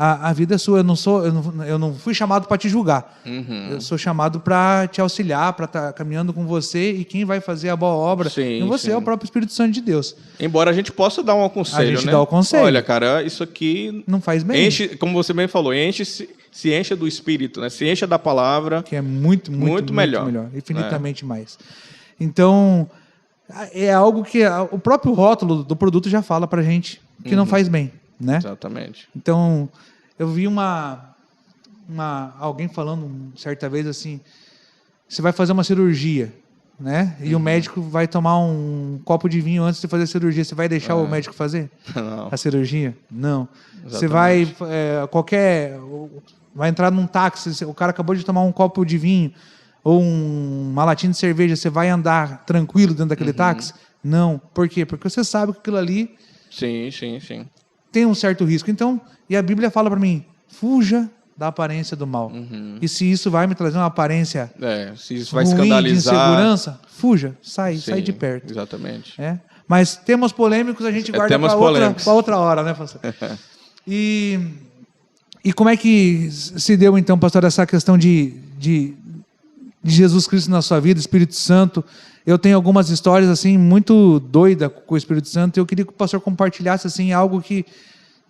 A vida é sua, eu não fui chamado para te julgar. Eu sou chamado para te auxiliar, para estar caminhando com você, e quem vai fazer a boa obra em você é o próprio Espírito Santo de Deus. Embora a gente possa dar um conselho, a gente dá o conselho. Olha, cara, isso aqui não faz bem. Como você bem falou, se encha do Espírito, né? Se encha da palavra. Que é muito melhor. Infinitamente mais. Então, é algo que o próprio rótulo do produto já fala para a gente que não faz bem, né? Exatamente. Então, eu vi alguém falando certa vez assim, você vai fazer uma cirurgia, né? E o médico vai tomar um copo de vinho antes de fazer a cirurgia. Você vai deixar o médico fazer a cirurgia? Não. Exatamente. Você vai vai entrar num táxi, o cara acabou de tomar um copo de vinho ou uma latinha de cerveja, você vai andar tranquilo dentro daquele táxi? Não. Por quê? Porque você sabe que aquilo ali sim. tem um certo risco. Então, e a Bíblia fala para mim, fuja da aparência do mal. E se isso vai me trazer uma aparência se isso vai escandalizar, de insegurança, fuja, sai de perto. Exatamente. Mas temas polêmicos a gente guarda para outra hora, né, pastor? E como é que se deu, então, pastor, essa questão de Jesus Cristo na sua vida, Espírito Santo? Eu tenho algumas histórias assim muito doidas com o Espírito Santo, e eu queria que o pastor compartilhasse assim algo que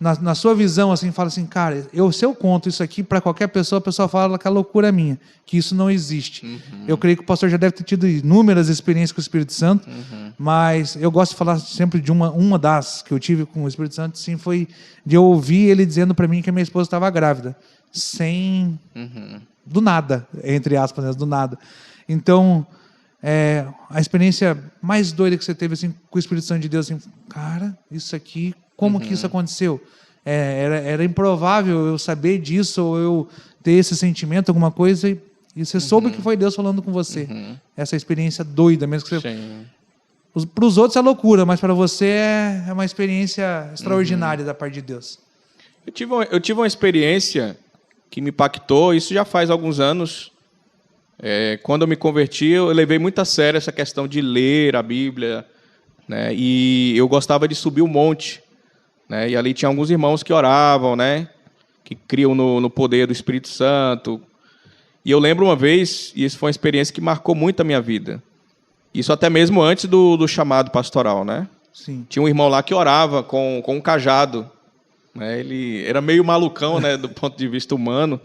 na sua visão assim, fala assim, cara, se eu conto isso aqui para qualquer pessoa, a pessoa fala que a loucura é minha, que isso não existe. Eu creio que o pastor já deve ter tido inúmeras experiências com o Espírito Santo, mas eu gosto de falar sempre de uma das que eu tive com o Espírito Santo, sim, foi de eu ouvir ele dizendo para mim que a minha esposa estava grávida, do nada, entre aspas, né, do nada. Então, a experiência mais doida que você teve assim, com o Espírito Santo de Deus, assim, cara, isso aqui, como que isso aconteceu? Era improvável eu saber disso, ou eu ter esse sentimento, alguma coisa, e você soube que foi Deus falando com você. Essa experiência doida mesmo. Que para os outros é loucura, mas para você é uma experiência extraordinária da parte de Deus. Eu tive uma experiência que me impactou, isso já faz alguns anos. Quando eu me converti, eu levei muito a sério essa questão de ler a Bíblia, né? E eu gostava de subir o monte, né? E ali tinha alguns irmãos que oravam, né? Que criam no poder do Espírito Santo. E eu lembro uma vez, e isso foi uma experiência que marcou muito a minha vida, isso até mesmo antes do chamado pastoral, né? Sim. Tinha um irmão lá que orava com um cajado, né? Ele era meio malucão, né? Do ponto de vista humano.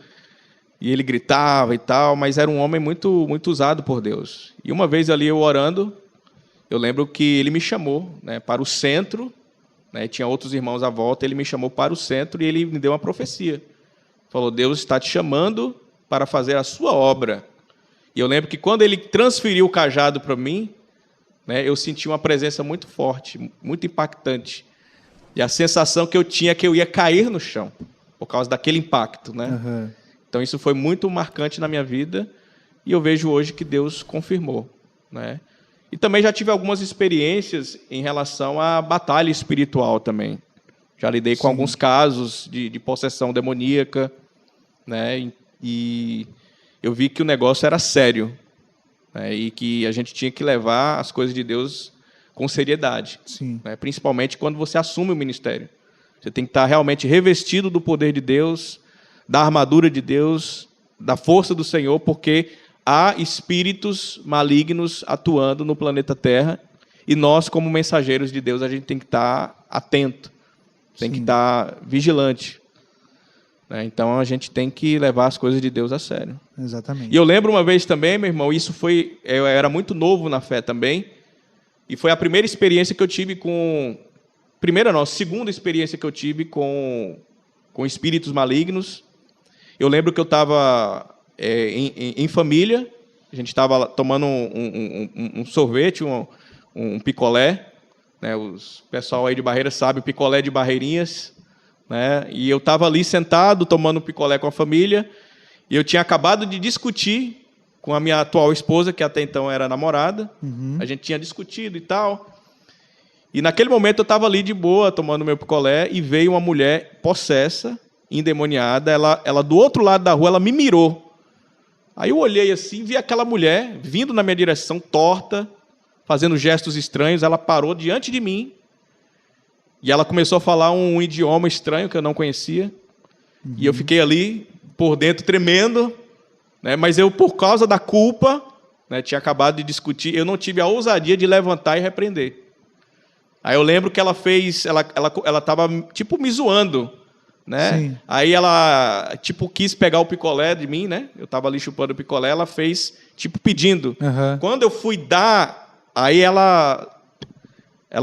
E ele gritava e tal, mas era um homem muito, muito usado por Deus. E uma vez ali eu orando, eu lembro que ele me chamou, né, para o centro, né, tinha outros irmãos à volta, ele me chamou para o centro e ele me deu uma profecia. Falou, Deus está te chamando para fazer a sua obra. E eu lembro que quando ele transferiu o cajado para mim, né, eu senti uma presença muito forte, muito impactante. E a sensação que eu tinha é que eu ia cair no chão, por causa daquele impacto, né? Então, isso foi muito marcante na minha vida e eu vejo hoje que Deus confirmou, né? E também já tive algumas experiências em relação à batalha espiritual também. Já lidei com alguns casos de possessão demoníaca, né? E eu vi que o negócio era sério, né? E que a gente tinha que levar as coisas de Deus com seriedade. Sim. Né? Principalmente quando você assume o ministério. Você tem que estar realmente revestido do poder de Deus, da armadura de Deus, da força do Senhor, porque há espíritos malignos atuando no planeta Terra e nós, como mensageiros de Deus, a gente tem que estar atento, tem que estar vigilante. Né? Então, a gente tem que levar as coisas de Deus a sério. Exatamente. E eu lembro uma vez também, meu irmão, eu era muito novo na fé também, e foi a primeira experiência que eu tive segunda experiência que eu tive com espíritos malignos. Eu lembro que eu estava em família, a gente estava tomando um sorvete, um picolé, né? O pessoal aí de Barreiras sabe o picolé de Barreirinhas, né? E eu estava ali sentado, tomando um picolé com a família, e eu tinha acabado de discutir com a minha atual esposa, que até então era namorada. A gente tinha discutido e tal. E naquele momento eu estava ali de boa, tomando meu picolé, e veio uma mulher possessa, endemoniada. Ela do outro lado da rua, ela me mirou. Aí eu olhei assim, vi aquela mulher vindo na minha direção, torta, fazendo gestos estranhos. Ela parou diante de mim e ela começou a falar um idioma estranho que eu não conhecia. E eu fiquei ali por dentro tremendo, né? Mas eu, por causa da culpa, né, tinha acabado de discutir, eu não tive a ousadia de levantar e repreender. Aí eu lembro que ela estava tipo me zoando, né? Sim. Aí ela tipo quis pegar o picolé de mim, né? Eu estava ali chupando o picolé, ela fez tipo pedindo. Quando eu fui dar, aí ela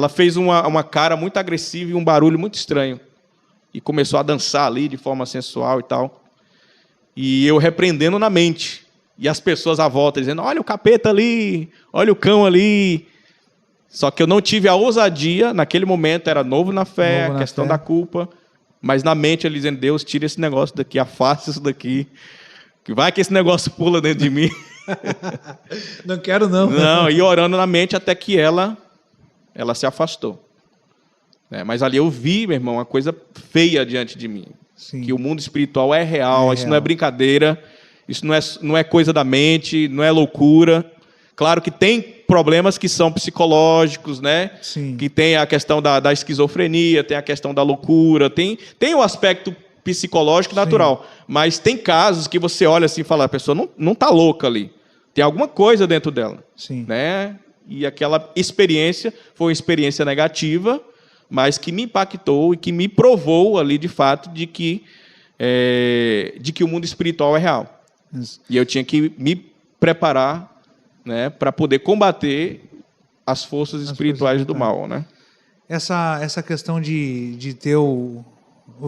fez uma cara muito agressiva e um barulho muito estranho. E começou a dançar ali de forma sensual e tal. E eu repreendendo na mente. E as pessoas à volta dizendo, olha o capeta ali, olha o cão ali. Só que eu não tive a ousadia, naquele momento era novo na fé, a questão da culpa. Mas na mente ele dizendo, Deus, tira esse negócio daqui, afasta isso daqui. Que vai que esse negócio pula dentro de mim. Não quero não. Não, e orando na mente até que ela se afastou. Mas ali eu vi, meu irmão, uma coisa feia diante de mim. Sim. Que o mundo espiritual é real, isso não é brincadeira, isso não é coisa da mente, não é loucura. Claro que tem problemas que são psicológicos, né? Sim. Que tem a questão da esquizofrenia, tem a questão da loucura, tem o aspecto psicológico natural. Sim. Mas tem casos que você olha assim e fala, a pessoa não está louca ali. Tem alguma coisa dentro dela. Sim. Né? E aquela experiência foi uma experiência negativa, mas que me impactou e que me provou ali, de fato, de que o mundo espiritual é real. Isso. E eu tinha que me preparar, né, para poder combater as forças espirituais do mal. Né? Essa questão de ter o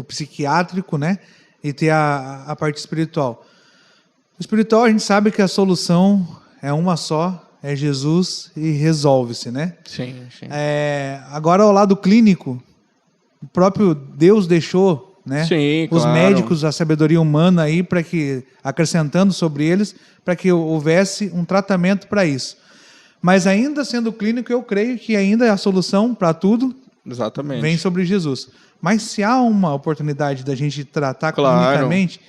psiquiátrico, né, e ter a parte espiritual. O espiritual, a gente sabe que a solução é uma só, é Jesus e resolve-se, né? Sim, sim. Agora, ao lado clínico, o próprio Deus deixou, né? Sim, os claro. médicos, a sabedoria humana aí, para que, acrescentando sobre eles, para que houvesse um tratamento para isso. Mas ainda sendo clínico, eu creio que ainda a solução para tudo Exatamente. Vem sobre Jesus. Mas se há uma oportunidade da gente tratar claro. clinicamente,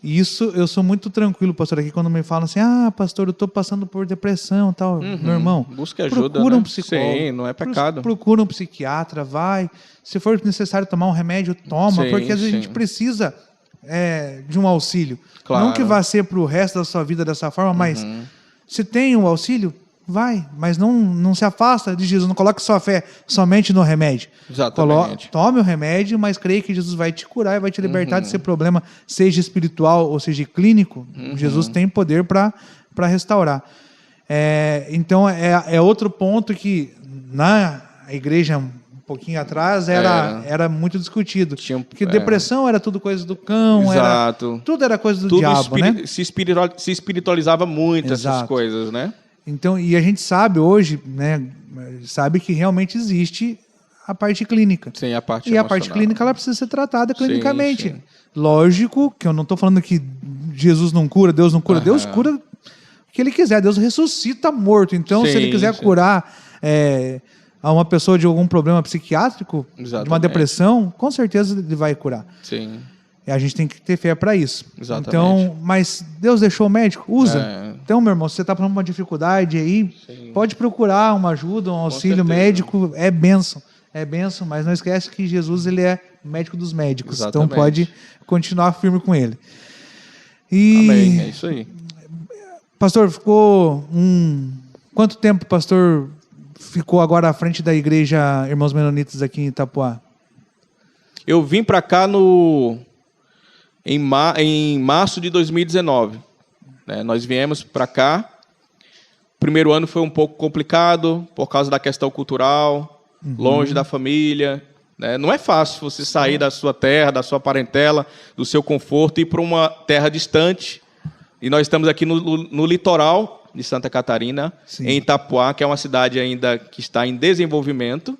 isso eu sou muito tranquilo, pastor, aqui quando me falam assim, pastor, eu estou passando por depressão e tal. Meu irmão, busca ajuda, procura né? um psicólogo. Sim, não é pecado. Procura um psiquiatra, vai. Se for necessário tomar um remédio, toma, sim, porque às vezes a gente precisa de um auxílio. Claro. Não que vá ser para o resto da sua vida dessa forma, mas se tem um auxílio, vai, mas não se afasta de Jesus, não coloque sua fé somente no remédio. Exatamente. Tome o remédio, mas creia que Jesus vai te curar e vai te libertar desse problema, seja espiritual ou seja clínico. Jesus tem poder para restaurar. Então, é outro ponto que na igreja um pouquinho atrás era muito discutido. Porque depressão era tudo coisa do cão, exato. Tudo era coisa do diabo, né? Se espiritualizava muito essas coisas, né? Então, e a gente sabe hoje, né, sabe que realmente existe a parte clínica. Sim, a parte emocional. A parte clínica ela precisa ser tratada clinicamente. Sim. Lógico que eu não estou falando que Jesus não cura, Deus não cura. Deus cura o que Ele quiser. Deus ressuscita morto. Então, se Ele quiser curar a uma pessoa de algum problema psiquiátrico, de uma depressão, com certeza Ele vai curar. Sim. E a gente tem que ter fé para isso. Exatamente. Então, mas Deus deixou o médico? Usa. Então, meu irmão, se você está passando uma dificuldade aí, Sim. pode procurar uma ajuda, um auxílio certeza. médico, é bênção. É bênção, mas não esquece que Jesus ele é médico dos médicos. Exatamente. Então pode continuar firme com ele. E, Amém, é isso aí. pastor, ficou quanto tempo, pastor, ficou agora à frente da igreja Irmãos Menonitas aqui em Itapuá? Eu vim para cá em março de 2019. Né? Nós viemos para cá. O primeiro ano foi um pouco complicado por causa da questão cultural, longe da família. Né? Não é fácil você sair da sua terra, da sua parentela, do seu conforto e ir para uma terra distante. E nós estamos aqui no litoral de Santa Catarina, Sim. em Itapuá, que é uma cidade ainda que está em desenvolvimento.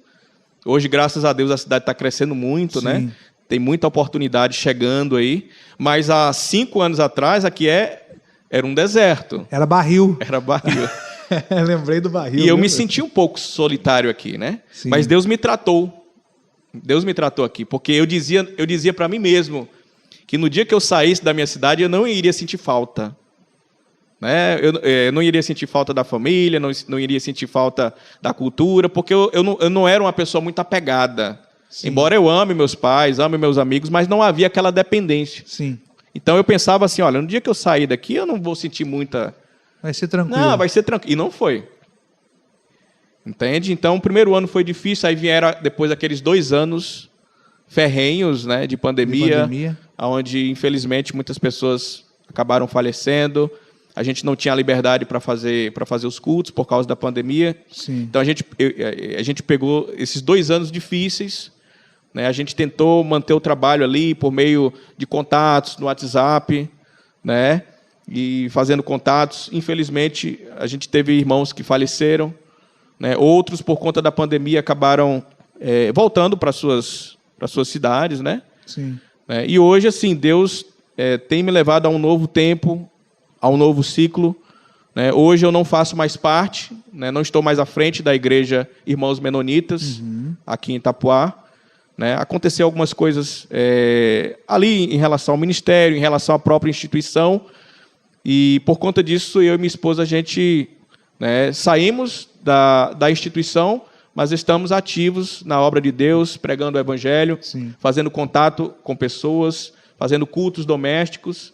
Hoje, graças a Deus, a cidade está crescendo muito, Sim. né? Tem muita oportunidade chegando aí. Mas há 5 anos atrás, aqui era um deserto. Era barril. Era barril. Lembrei do barril. E eu viu? me senti um pouco solitário aqui, né? Sim. Mas Deus me tratou. Deus me tratou aqui. Porque eu dizia para mim mesmo que no dia que eu saísse da minha cidade, eu não iria sentir falta. Né? Eu não iria sentir falta da família, não iria sentir falta da cultura, porque eu não era uma pessoa muito apegada. Sim. Embora eu ame meus pais, ame meus amigos, mas não havia aquela dependência. Sim. Então eu pensava assim, olha, no dia que eu sair daqui, eu não vou sentir muita... Vai ser tranquilo. Não, vai ser tranquilo. E não foi. Entende? Então o primeiro ano foi difícil, aí vieram depois aqueles 2 anos ferrenhos, né, de pandemia, onde infelizmente muitas pessoas acabaram falecendo. A gente não tinha liberdade para fazer os cultos por causa da pandemia. Sim. Então a gente pegou esses 2 anos difíceis, né? A gente tentou manter o trabalho ali por meio de contatos no WhatsApp, né? E fazendo contatos. Infelizmente, a gente teve irmãos que faleceram, né? Outros, por conta da pandemia, acabaram voltando para suas cidades, né? Sim. E hoje, assim, Deus tem me levado a um novo tempo, a um novo ciclo. Né? Hoje eu não faço mais parte, né? Não estou mais à frente da igreja Irmãos Menonitas, aqui em Itapuá. Né? Aconteceu algumas coisas ali em relação ao ministério, em relação à própria instituição, e por conta disso eu e minha esposa, a gente, né, saímos da instituição, mas estamos ativos na obra de Deus, pregando o Evangelho, Sim. fazendo contato com pessoas, fazendo cultos domésticos.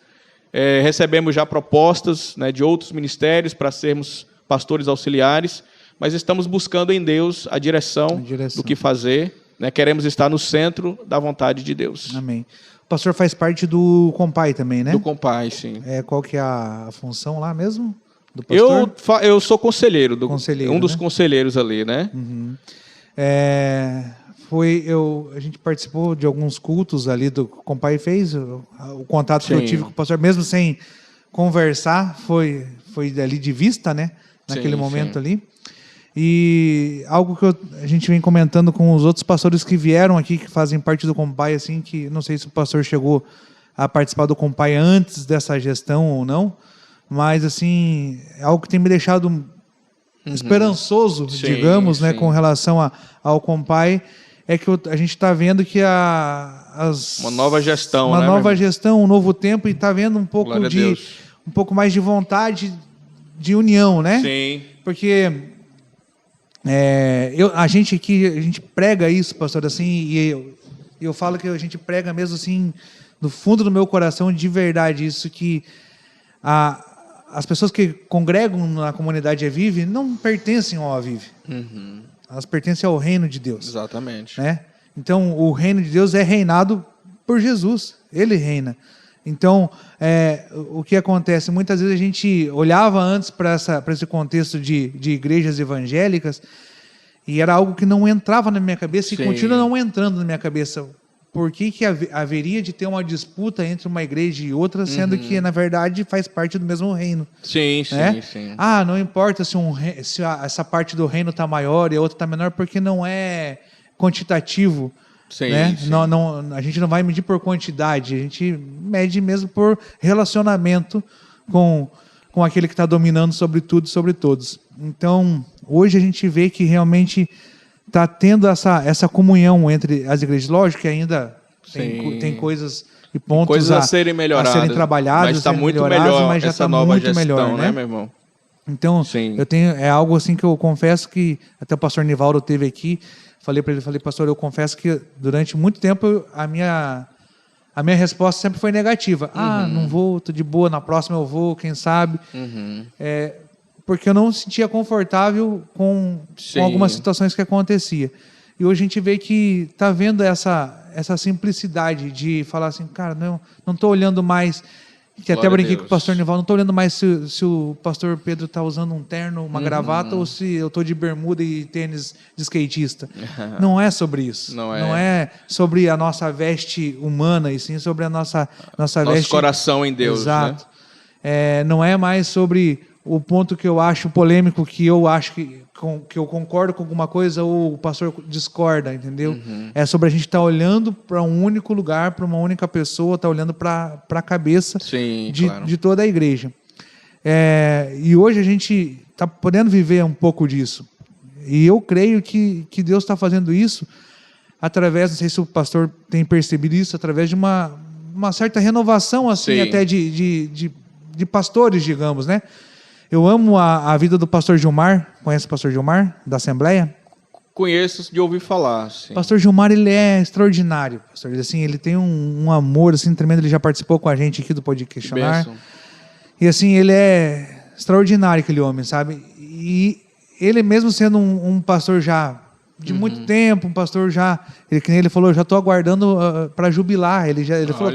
Recebemos já propostas, né, de outros ministérios para sermos pastores auxiliares, mas estamos buscando em Deus a direção do que fazer. Né? Queremos estar no centro da vontade de Deus. Amém. O pastor faz parte do Compai também, né? Do Compai, sim. Qual que é a função lá mesmo? Do pastor? Eu sou conselheiro, um dos né? conselheiros ali, né? Uhum. A gente participou de alguns cultos ali do Compai, fez o contato que eu tive com o pastor, mesmo sem conversar, foi ali de vista, né? Naquele momento ali. E algo que a gente vem comentando com os outros pastores que vieram aqui, que fazem parte do Compai, assim, que não sei se o pastor chegou a participar do Compai antes dessa gestão ou não, mas assim, é algo que tem me deixado esperançoso, digamos, né, com relação ao Compai, é que a gente está vendo que uma nova gestão, uma né, nova gestão, um novo tempo, e está vendo um pouco um pouco mais de vontade de união, né? Sim. Porque a gente aqui, a gente prega isso, pastor, assim, e eu falo que a gente prega mesmo assim, no fundo do meu coração, de verdade, isso que as pessoas que congregam na comunidade Avive não pertencem ao Avive. Elas pertencem ao reino de Deus. Exatamente. Né? Então, o reino de Deus é reinado por Jesus. Ele reina. Então, o que acontece? Muitas vezes a gente olhava antes para esse contexto de igrejas evangélicas e era algo que não entrava na minha cabeça e continua não entrando na minha cabeça. Por que haveria de ter uma disputa entre uma igreja e outra, sendo que, na verdade, faz parte do mesmo reino? Sim. Não importa se essa parte do reino está maior e a outra está menor, porque não é quantitativo. Sim, né? sim. A gente não vai medir por quantidade, a gente mede mesmo por relacionamento com aquele que está dominando sobre tudo e sobre todos. Então, hoje a gente vê que realmente está tendo essa comunhão entre as igrejas. Lógico que ainda Tem coisas e pontos coisas a serem melhoradas, a serem trabalhadas, mas está muito melhor, mas já está muito nova gestão, melhor, né, meu irmão? Então, é algo assim que eu confesso que até o pastor Nivaldo teve aqui, falei para ele, pastor, eu confesso que durante muito tempo a minha resposta sempre foi negativa. Não vou, tô de boa, na próxima eu vou, quem sabe. Porque eu não me sentia confortável com algumas situações que acontecia. E hoje a gente vê que está vendo essa simplicidade de falar assim, cara, não estou olhando mais, que até brinquei com o pastor Nivaldo, não estou olhando mais se o pastor Pedro está usando um terno, uma gravata, ou se eu estou de bermuda e tênis de skatista. Não é sobre isso. Não é sobre a nossa veste humana, e sim sobre a nossa veste... Nosso coração em Deus. Exato. Né? Não é mais sobre o ponto que eu acho polêmico, que eu acho que eu concordo com alguma coisa ou o pastor discorda, entendeu? É sobre a gente estar olhando para um único lugar, para uma única pessoa, estar olhando para a cabeça de toda a igreja. E hoje a gente está podendo viver um pouco disso. E eu creio que Deus está fazendo isso através, não sei se o pastor tem percebido isso, através de uma certa renovação, assim, até de pastores, digamos, né? Eu amo a vida do pastor Gilmar. Conhece o pastor Gilmar, da Assembleia? Conheço de ouvir falar. Sim. O pastor Gilmar, ele é extraordinário. Pastor. Ele tem um amor assim, tremendo. Ele já participou com a gente aqui do Pode Questionar. E assim, ele é extraordinário, aquele homem, sabe? E ele mesmo sendo um pastor já de muito tempo, um pastor já... que nem ele falou, já estou aguardando para jubilar. Ele falou,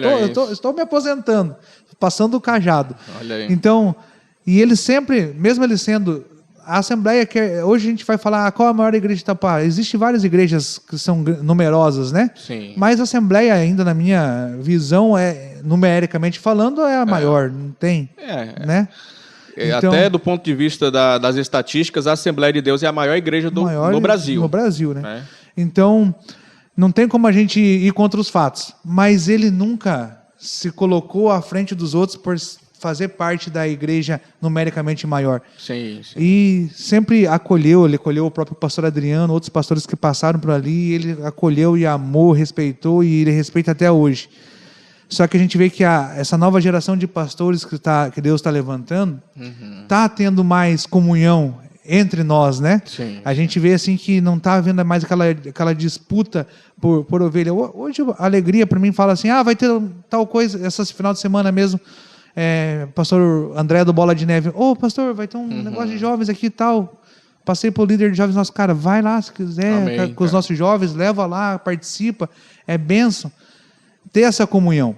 estou me aposentando, passando o cajado. Olha aí. Então... E ele sempre, mesmo ele sendo a Assembleia, hoje a gente vai falar qual é a maior igreja de Itapá. Existem várias igrejas que são numerosas, né? Sim. Mas a Assembleia ainda, na minha visão, numericamente falando, é a maior, não tem, né? Então, até do ponto de vista das estatísticas, a Assembleia de Deus é a maior igreja no Brasil. No Brasil, né? Então, não tem como a gente ir contra os fatos. Mas ele nunca se colocou à frente dos outros por fazer parte da igreja numericamente maior. Sim. E sempre ele acolheu o próprio pastor Adriano, outros pastores que passaram por ali, ele acolheu e amou, respeitou, e ele respeita até hoje. Só que a gente vê que essa nova geração de pastores que Deus está levantando, está tendo mais comunhão entre nós, né? Sim. A gente vê assim que não está havendo mais aquela disputa por ovelha. Hoje a alegria para mim fala assim, vai ter tal coisa, esse final de semana mesmo, pastor André do Bola de Neve, pastor, vai ter um negócio de jovens aqui e tal, passei pro líder de jovens nosso, cara, vai lá se quiser, com os nossos jovens, leva lá, participa, é bênção, ter essa comunhão,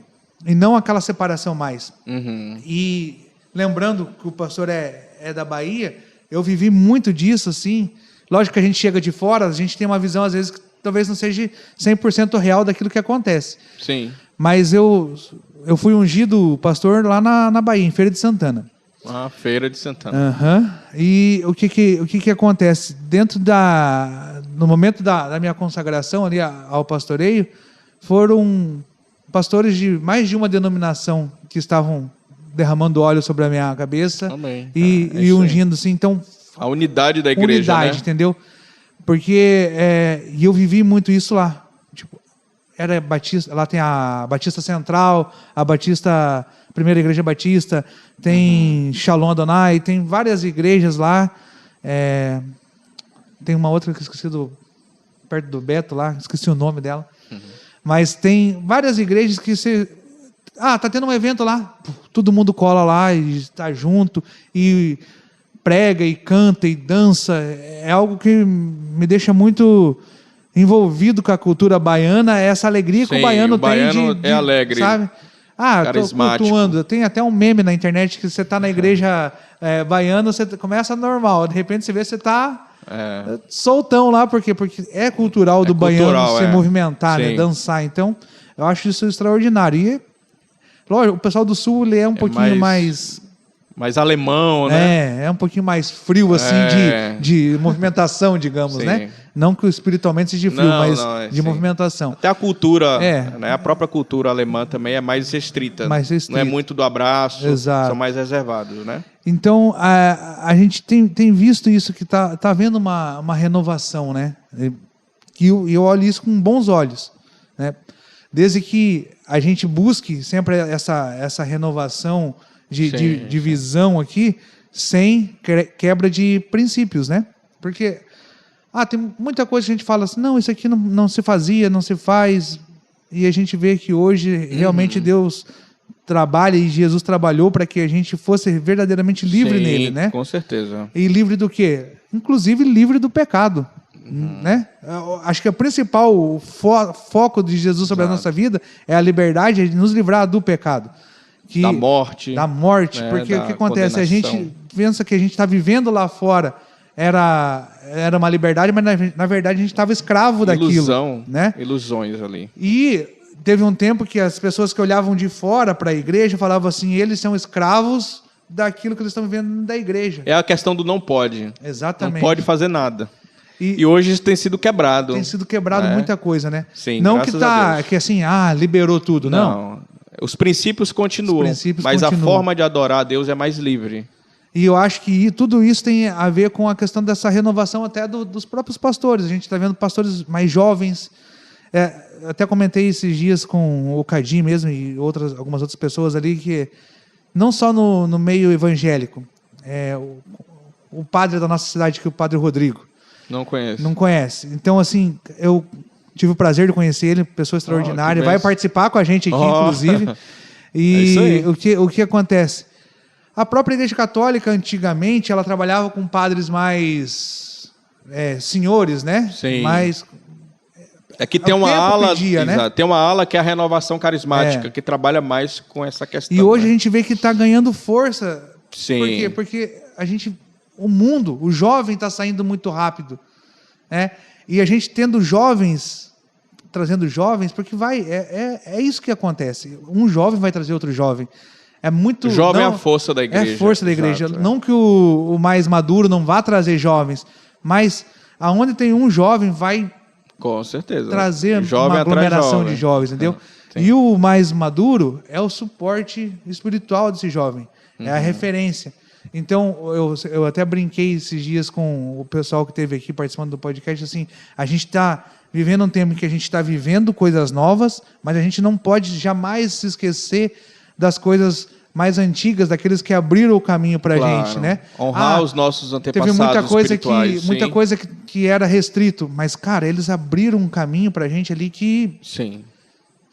e não aquela separação mais. E lembrando que o pastor é da Bahia, eu vivi muito disso, assim, lógico que a gente chega de fora, a gente tem uma visão às vezes que talvez não seja 100% real daquilo que acontece. Sim. Mas eu fui ungido pastor lá na Bahia, em Feira de Santana. Feira de Santana. E o que acontece? No momento da minha consagração ali ao pastoreio, foram pastores de mais de uma denominação que estavam derramando óleo sobre a minha cabeça. Amém. E ungindo, assim. Então, a unidade da igreja, unidade, né? Entendeu? Porque eu vivi muito isso lá. Tipo, era Batista, lá tem a Batista Central, a Batista, Primeira Igreja Batista, tem Shalom Adonai, tem várias igrejas lá. Tem uma outra que eu esqueci perto do Beto lá, esqueci o nome dela. Mas tem várias igrejas que tá tendo um evento lá, todo mundo cola lá e está junto, e prega, e canta, e dança. É algo que me deixa muito envolvido com a cultura baiana, essa alegria que o baiano tem é alegre, sabe? Estou cultuando. Tem até um meme na internet que você está na igreja baiana, você começa normal, de repente você vê que você está soltão lá, porque é cultural do baiano se movimentar, né, dançar. Então, eu acho isso extraordinário. E, lógico, o pessoal do Sul ele é um pouquinho mais alemão, né? É um pouquinho mais frio, assim, de movimentação, digamos, né? Não que espiritualmente seja frio, mas de movimentação. Até a cultura, né? A própria cultura alemã também é mais restrita. Não é muito do abraço, são mais reservados, né? Então, a gente tem visto isso, que está havendo uma renovação, né? E eu olho isso com bons olhos, né? desde que a gente busque sempre essa renovação de visão aqui, sem quebra de princípios, né? Porque tem muita coisa que a gente fala assim, não, isso aqui não se fazia, não se faz, e a gente vê que hoje realmente Deus trabalha e Jesus trabalhou para que a gente fosse verdadeiramente livre nele, né? Com certeza. E livre do quê? Inclusive livre do pecado, né? Acho que o principal foco de Jesus sobre a nossa vida é a liberdade, é nos livrar do pecado. Da morte. Da morte, porque o que acontece? A gente pensa que a gente está vivendo lá fora era uma liberdade, mas na verdade a gente estava escravo daquilo. Né? Ilusões ali. E teve um tempo que as pessoas que olhavam de fora para a igreja falavam assim, eles são escravos daquilo que eles estão vivendo da igreja. É a questão do não pode. Exatamente. Não pode fazer nada. E hoje isso tem sido quebrado. Tem sido quebrado muita coisa, né? Sim, não graças que assim, liberou tudo, não. Os princípios continuam, mas a forma de adorar a Deus é mais livre. E eu acho que tudo isso tem a ver com a questão dessa renovação até dos próprios pastores. A gente está vendo pastores mais jovens. Até comentei esses dias com o Cadim mesmo e algumas outras pessoas ali, que não só no meio evangélico. O padre da nossa cidade, que é o Padre Rodrigo. Não conheço. Não conhece. Então, assim, eu tive o prazer de conhecer ele, pessoa extraordinária. Vai participar com a gente aqui, inclusive. E o que acontece? A própria Igreja Católica, antigamente, ela trabalhava com padres mais senhores, né? Sim. Mais... É que tem uma ala, né? Tem uma ala que é a renovação carismática, que trabalha mais com essa questão. E hoje a gente vê que está ganhando força. Sim. Por quê? Porque o mundo, o jovem está saindo muito rápido, né? E a gente trazendo jovens, porque é isso que acontece. Um jovem vai trazer outro jovem. O jovem é a força da igreja. É a força da igreja. Exato, não que o mais maduro não vá trazer jovens, mas aonde tem um jovem vai com certeza trazer uma aglomeração de jovens, entendeu? E o mais maduro é o suporte espiritual desse jovem, é a referência. Então, eu até brinquei esses dias com o pessoal que esteve aqui participando do podcast, assim, a gente está vivendo um tempo em que a gente está vivendo coisas novas, mas a gente não pode jamais se esquecer das coisas mais antigas, daqueles que abriram o caminho para a gente, né? Honrar os nossos antepassados espirituais. Muita coisa que era restrito, mas, cara, eles abriram um caminho para a gente ali que... Sim.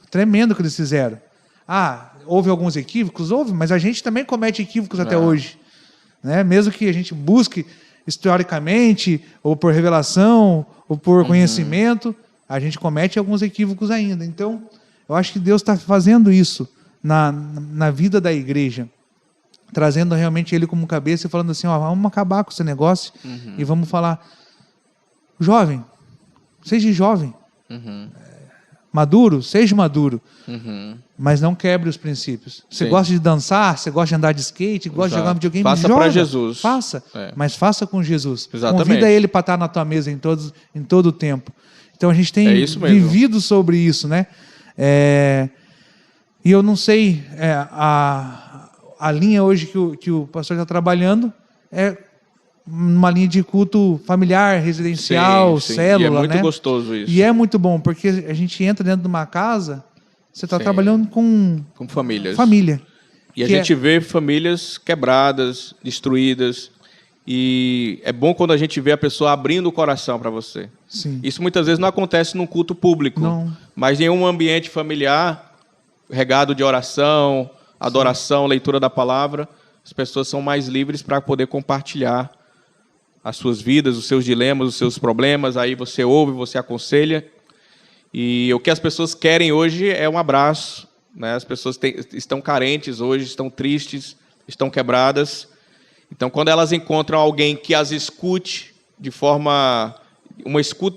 Tremendo que eles fizeram. Houve alguns equívocos? Houve, mas a gente também comete equívocos até hoje. Né? Mesmo que a gente busque historicamente, ou por revelação, ou por conhecimento, a gente comete alguns equívocos ainda. Então, eu acho que Deus está fazendo isso na vida da igreja, trazendo realmente Ele como cabeça e falando assim, vamos acabar com esse negócio e vamos falar, jovem, seja jovem, maduro, seja maduro, mas não quebre os princípios. Você gosta de dançar, você gosta de andar de skate, gosta de jogar videogame, faça para Jesus. Faça, mas faça com Jesus. Exatamente. Convida Ele para estar na tua mesa em todo o tempo. Então a gente tem vivido sobre isso, né? E eu não sei, a linha hoje que o pastor está trabalhando é uma linha de culto familiar, residencial, célula, e é muito né? gostoso isso. E é muito bom, porque a gente entra dentro de uma casa, você está trabalhando com famílias. Família. E a gente vê famílias quebradas, destruídas. E é bom quando a gente vê a pessoa abrindo o coração para você. Sim. Isso muitas vezes não acontece num culto público, mas em um ambiente familiar, regado de oração, adoração, leitura da palavra, as pessoas são mais livres para poder compartilhar as suas vidas, os seus dilemas, os seus problemas. Aí você ouve, você aconselha. E o que as pessoas querem hoje é um abraço, né? As pessoas estão carentes hoje, estão tristes, estão quebradas. Então, quando elas encontram alguém que as escute de forma...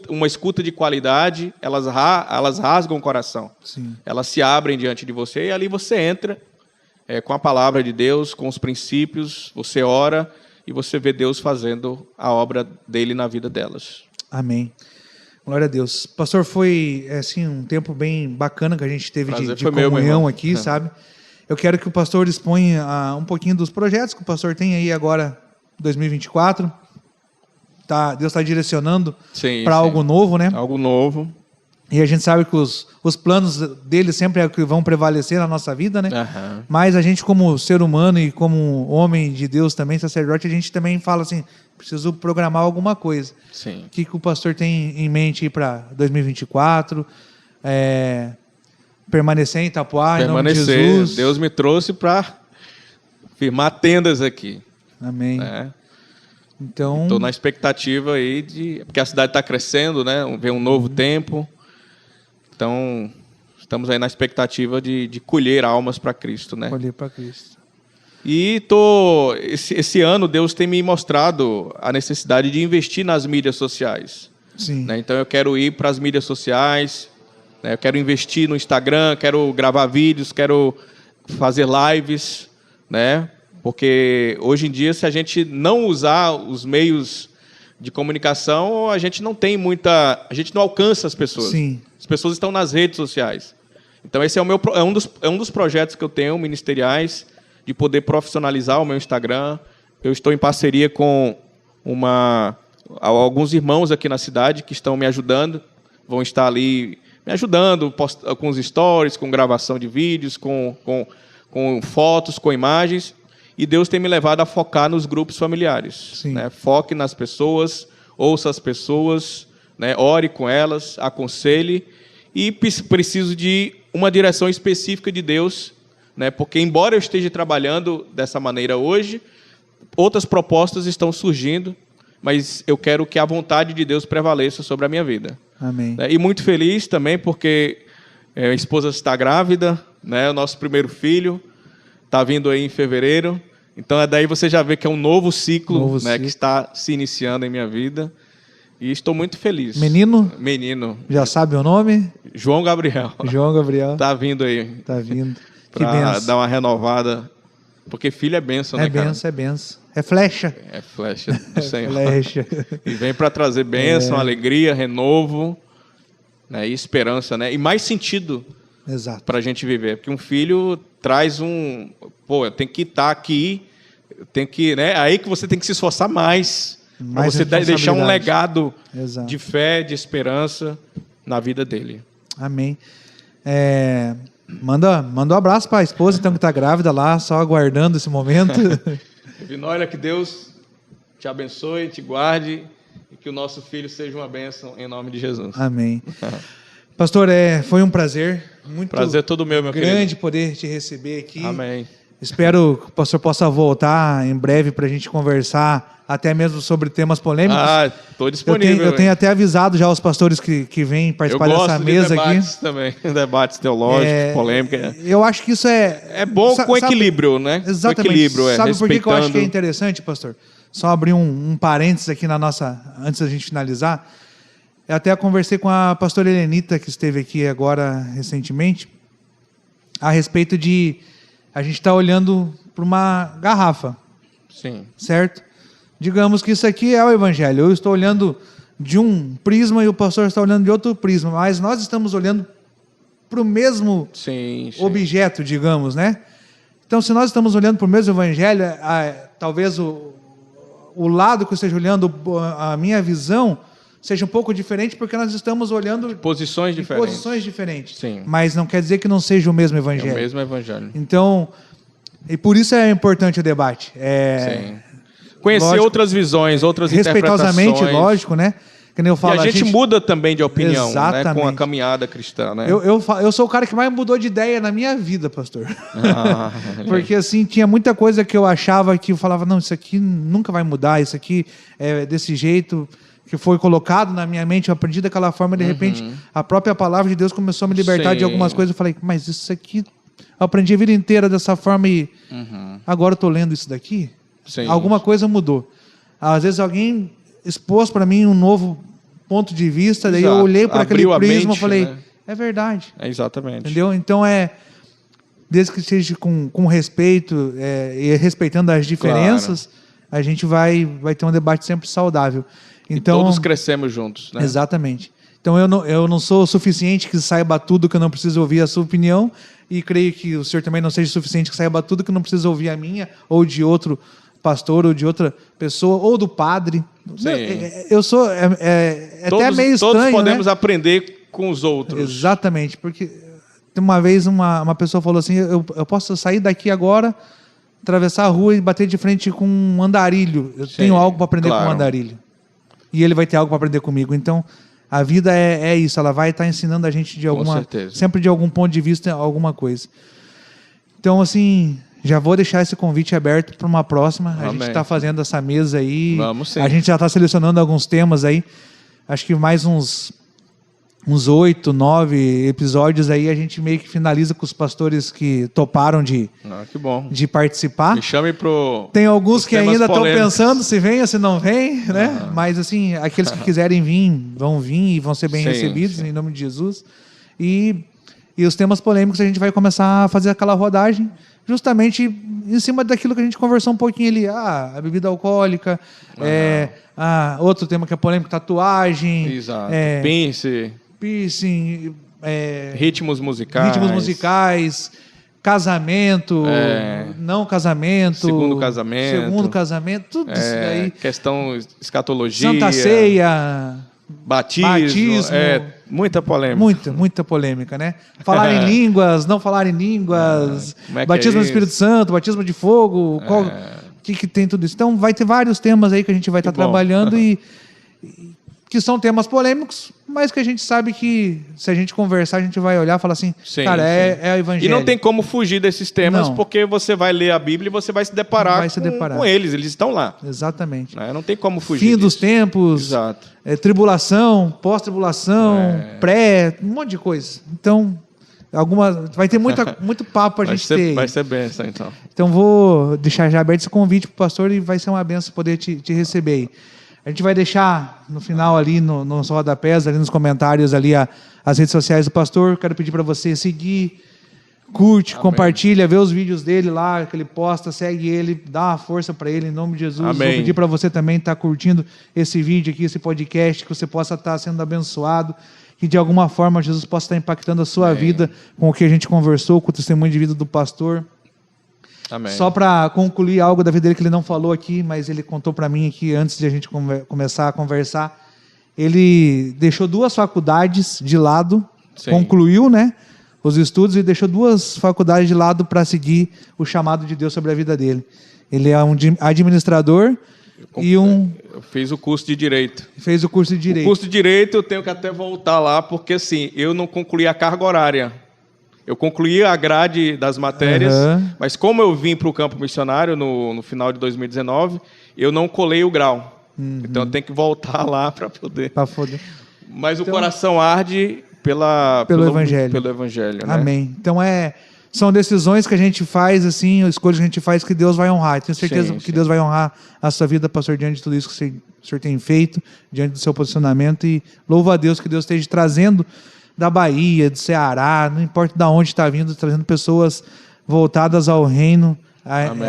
Uma escuta de qualidade, elas rasgam o coração. Sim. Elas se abrem diante de você e ali você entra com a palavra de Deus, com os princípios, você ora e você vê Deus fazendo a obra dele na vida delas. Amém. Glória a Deus. Pastor, foi assim, um tempo bem bacana que a gente teve de comunhão aqui, sabe? Eu quero que o pastor exponha um pouquinho dos projetos que o pastor tem aí agora, 2024. Deus está direcionando para algo novo, né? Algo novo. E a gente sabe que os planos dele sempre é o que vão prevalecer na nossa vida, né? Aham. Mas a gente, como ser humano e como homem de Deus também, sacerdote, a gente também fala assim, preciso programar alguma coisa. Sim. O que o pastor tem em mente aí para 2024? Permanecer em Itapuá, em nome de Jesus. Deus me trouxe para firmar tendas aqui. Amém. Né? Então, Estou na expectativa aí porque a cidade está crescendo, né? Vem um novo tempo. Então, estamos aí na expectativa de colher almas para Cristo, né? colher para Cristo. E esse ano Deus tem me mostrado a necessidade de investir nas mídias sociais. Sim. Né? Então eu quero ir para as mídias sociais, né? Eu quero investir no Instagram, quero gravar vídeos, quero fazer lives, né? Porque hoje em dia, se a gente não usar os meios de comunicação, a gente não alcança as pessoas. Sim. As pessoas estão nas redes sociais. Então esse é um dos projetos que eu tenho ministeriais, de poder profissionalizar o meu Instagram. Eu estou em parceria com alguns irmãos aqui na cidade que estão me ajudando, vão estar ali me ajudando com os stories, com gravação de vídeos, com fotos, com imagens. E Deus tem me levado a focar nos grupos familiares. Sim. Né? Foque nas pessoas, ouça as pessoas, né? Ore com elas, aconselhe. E preciso de uma direção específica de Deus, né? Porque, embora eu esteja trabalhando dessa maneira hoje, outras propostas estão surgindo, mas eu quero que a vontade de Deus prevaleça sobre a minha vida. Amém. E muito feliz também porque a esposa está grávida, né? O nosso primeiro filho está vindo aí em fevereiro. Então, daí você já vê que é um novo ciclo, né? Que está se iniciando em minha vida. E estou muito feliz. Menino? Menino. Já sabe o nome? João Gabriel. João Gabriel. Está vindo aí. Está vindo. Para dar uma renovada. Porque filho é bênção, né, cara? É benção. É flecha. É flecha do Senhor. Flecha. E vem para trazer bênção, alegria, renovo, né, e esperança, né? E mais sentido. Exato. Para a gente viver. Porque um filho traz eu tenho que estar aqui, né? Aí que você tem que se esforçar mais para você deixar um legado Exato. de fé, de esperança na vida dele. Amém. Manda um abraço para a esposa, então, que está grávida lá, só aguardando esse momento. Olha, que Deus te abençoe, te guarde e que o nosso filho seja uma bênção em nome de Jesus. Amém. Pastor, foi um prazer. Prazer todo meu grande querido. Poder te receber aqui. Amém. Espero que o pastor possa voltar em breve para a gente conversar até mesmo sobre temas polêmicos. Estou disponível. Eu tenho até avisado já os pastores que vêm participar dessa mesa aqui. Eu gosto de debates também, debates teológicos, polêmica. Eu acho que isso é bom com equilíbrio, né? Exatamente. Com equilíbrio, sabe por que eu acho que é respeitando. interessante, pastor? Só abrir um parênteses aqui antes da gente finalizar. Eu até conversei com a pastora Helenita, que esteve aqui agora recentemente, a respeito de a gente estar olhando para uma garrafa. Sim. Certo? Digamos que isso aqui é o evangelho. Eu estou olhando de um prisma e o pastor está olhando de outro prisma, mas nós estamos olhando para o mesmo objeto, digamos, né? Então, se nós estamos olhando para o mesmo evangelho, talvez o lado que eu esteja olhando, a minha visão, seja um pouco diferente, porque nós estamos olhando de posições diferentes. Sim. Mas não quer dizer que não seja o mesmo evangelho. É o mesmo evangelho. Então, e por isso é importante o debate. Sim. Conhecer outras visões, outras respeitosamente, interpretações. Lógico, né? Que nem eu falo, e a gente muda também de opinião, né, com a caminhada cristã, né? Eu sou o cara que mais mudou de ideia na minha vida, pastor. Porque assim, tinha muita coisa que eu achava que eu falava, não, isso aqui nunca vai mudar, isso aqui é desse jeito que foi colocado na minha mente, eu aprendi daquela forma, de repente a própria palavra de Deus começou a me libertar de algumas coisas. Eu falei, mas isso aqui eu aprendi a vida inteira dessa forma e agora eu estou lendo isso daqui. Sim. Alguma coisa mudou. Às vezes alguém expôs para mim um novo ponto de vista, daí eu olhei para aquele prisma e falei, né? É verdade. Exatamente. Entendeu? Então desde que seja com respeito e respeitando as diferenças, a gente vai ter um debate sempre saudável. Então, e todos crescemos juntos, né? Exatamente. Então eu não sou o suficiente que saiba tudo, que eu não preciso ouvir a sua opinião, e creio que o senhor também não seja suficiente que saiba tudo, que eu não preciso ouvir a minha, ou de outro pastor, ou de outra pessoa, ou do padre. Sim. Eu sou até meio estranho, todos podemos né? aprender com os outros. Exatamente, porque uma vez uma pessoa falou assim, eu posso sair daqui agora, atravessar a rua e bater de frente com um andarilho. Eu tenho algo para aprender com um andarilho. E ele vai ter algo para aprender comigo. Então, a vida é isso, ela vai estar ensinando a gente sempre de algum ponto de vista alguma coisa. Então, assim, já vou deixar esse convite aberto para uma próxima. A gente está fazendo essa mesa aí. Vamos sim. A gente já está selecionando alguns temas aí. Acho que mais uns 8, 9 episódios aí a gente meio que finaliza com os pastores que toparam de participar. Me chame pro. Tem alguns que ainda estão pensando se vem ou se não vem, né? Mas assim, aqueles que quiserem vir, vão vir e vão ser bem recebidos em nome de Jesus. E os temas polêmicos a gente vai começar a fazer aquela rodagem justamente em cima daquilo que a gente conversou um pouquinho ali. A bebida alcoólica, outro tema que é polêmico, tatuagem. Exato. Piercing, ritmos musicais, casamento, não casamento, segundo casamento, tudo isso daí. Questão escatologia, Santa Ceia, batismo. Muita polêmica. Muita polêmica, né? Falar em línguas, não falar em línguas, batismo do Espírito Santo, batismo de fogo, o que tem tudo isso. Então vai ter vários temas aí que a gente vai estar trabalhando e que são temas polêmicos, mas que a gente sabe que se a gente conversar, a gente vai olhar e falar assim, é o evangelho. E não tem como fugir desses temas, porque você vai ler a Bíblia e você vai se deparar com eles estão lá. Exatamente. Não tem como fugir Fim dos tempos, tribulação, pós-tribulação, um monte de coisa. Então, vai ter muito papo a gente ter. Vai ser benção, então. Então, vou deixar já aberto esse convite para o pastor e vai ser uma benção poder te receber aí. A gente vai deixar no final ali, nos rodapés, ali nos comentários, ali as redes sociais do pastor. Quero pedir para você seguir, curte, compartilha, vê os vídeos dele lá, que ele posta, segue ele, dá uma força para ele, em nome de Jesus. Vou pedir para você também estar curtindo esse vídeo aqui, esse podcast, que você possa estar sendo abençoado, que de alguma forma Jesus possa estar impactando a sua vida com o que a gente conversou, com o testemunho de vida do pastor. Amém. Só para concluir algo da vida dele que ele não falou aqui, mas ele contou para mim aqui antes de a gente começar a conversar. Ele deixou 2 faculdades de lado, concluiu, né, os estudos e deixou 2 faculdades de lado para seguir o chamado de Deus sobre a vida dele. Ele é um administrador Eu fiz o curso de Direito. Fez o curso de Direito. O curso de Direito eu tenho que até voltar lá, porque assim, eu não concluí a carga horária. Eu concluí a grade das matérias, mas como eu vim para o campo missionário no final de 2019, eu não colei o grau. Então eu tenho que voltar lá para poder. Mas então, o coração arde pelo Evangelho. Pelo Evangelho, né? Amém. Então são decisões que a gente faz, assim, escolhas que a gente faz que Deus vai honrar. Tenho certeza que Deus vai honrar a sua vida, pastor, diante de tudo isso que o senhor tem feito, diante do seu posicionamento. E louvo a Deus que Deus esteja trazendo da Bahia, do Ceará, não importa de onde está vindo, trazendo pessoas voltadas ao reino,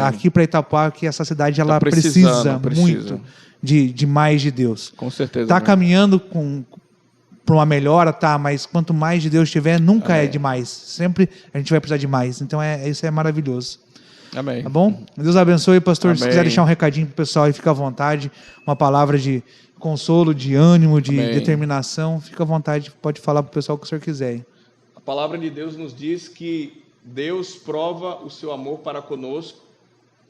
aqui para Itapuá, que essa cidade ela precisa muito de mais de Deus. Com certeza. Está caminhando para uma melhora, mas quanto mais de Deus tiver, nunca é demais. Sempre a gente vai precisar de mais. Então isso é maravilhoso. Amém. Tá bom? Deus abençoe, pastor. Amém. Se quiser deixar um recadinho para o pessoal, fica à vontade. Uma palavra de consolo, de ânimo, de determinação. Fica à vontade, pode falar para o pessoal o que o senhor quiser. A palavra de Deus nos diz que Deus prova o seu amor para conosco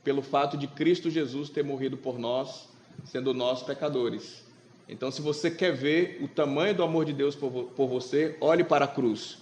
pelo fato de Cristo Jesus ter morrido por nós, sendo nós pecadores. Então, se você quer ver o tamanho do amor de Deus por você, olhe para a cruz.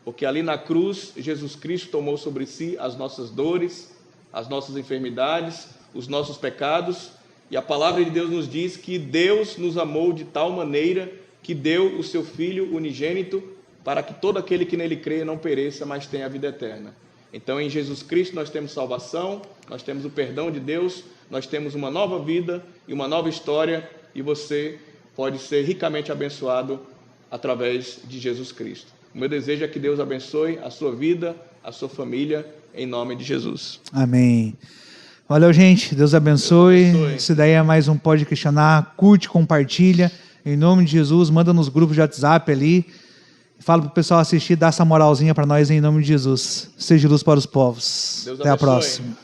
Porque ali na cruz, Jesus Cristo tomou sobre si as nossas dores, as nossas enfermidades, os nossos pecados. E a palavra de Deus nos diz que Deus nos amou de tal maneira que deu o seu Filho unigênito para que todo aquele que nele crê não pereça, mas tenha a vida eterna. Então, em Jesus Cristo nós temos salvação, nós temos o perdão de Deus, nós temos uma nova vida e uma nova história, e você pode ser ricamente abençoado através de Jesus Cristo. O meu desejo é que Deus abençoe a sua vida, a sua família, em nome de Jesus. Amém. Valeu, gente. Deus abençoe. Esse daí é mais um Pode Questionar. Curte, compartilha. Em nome de Jesus, manda nos grupos de WhatsApp ali. Fala para o pessoal assistir, dá essa moralzinha para nós em nome de Jesus. Seja luz para os povos. Deus abençoe. Até a próxima.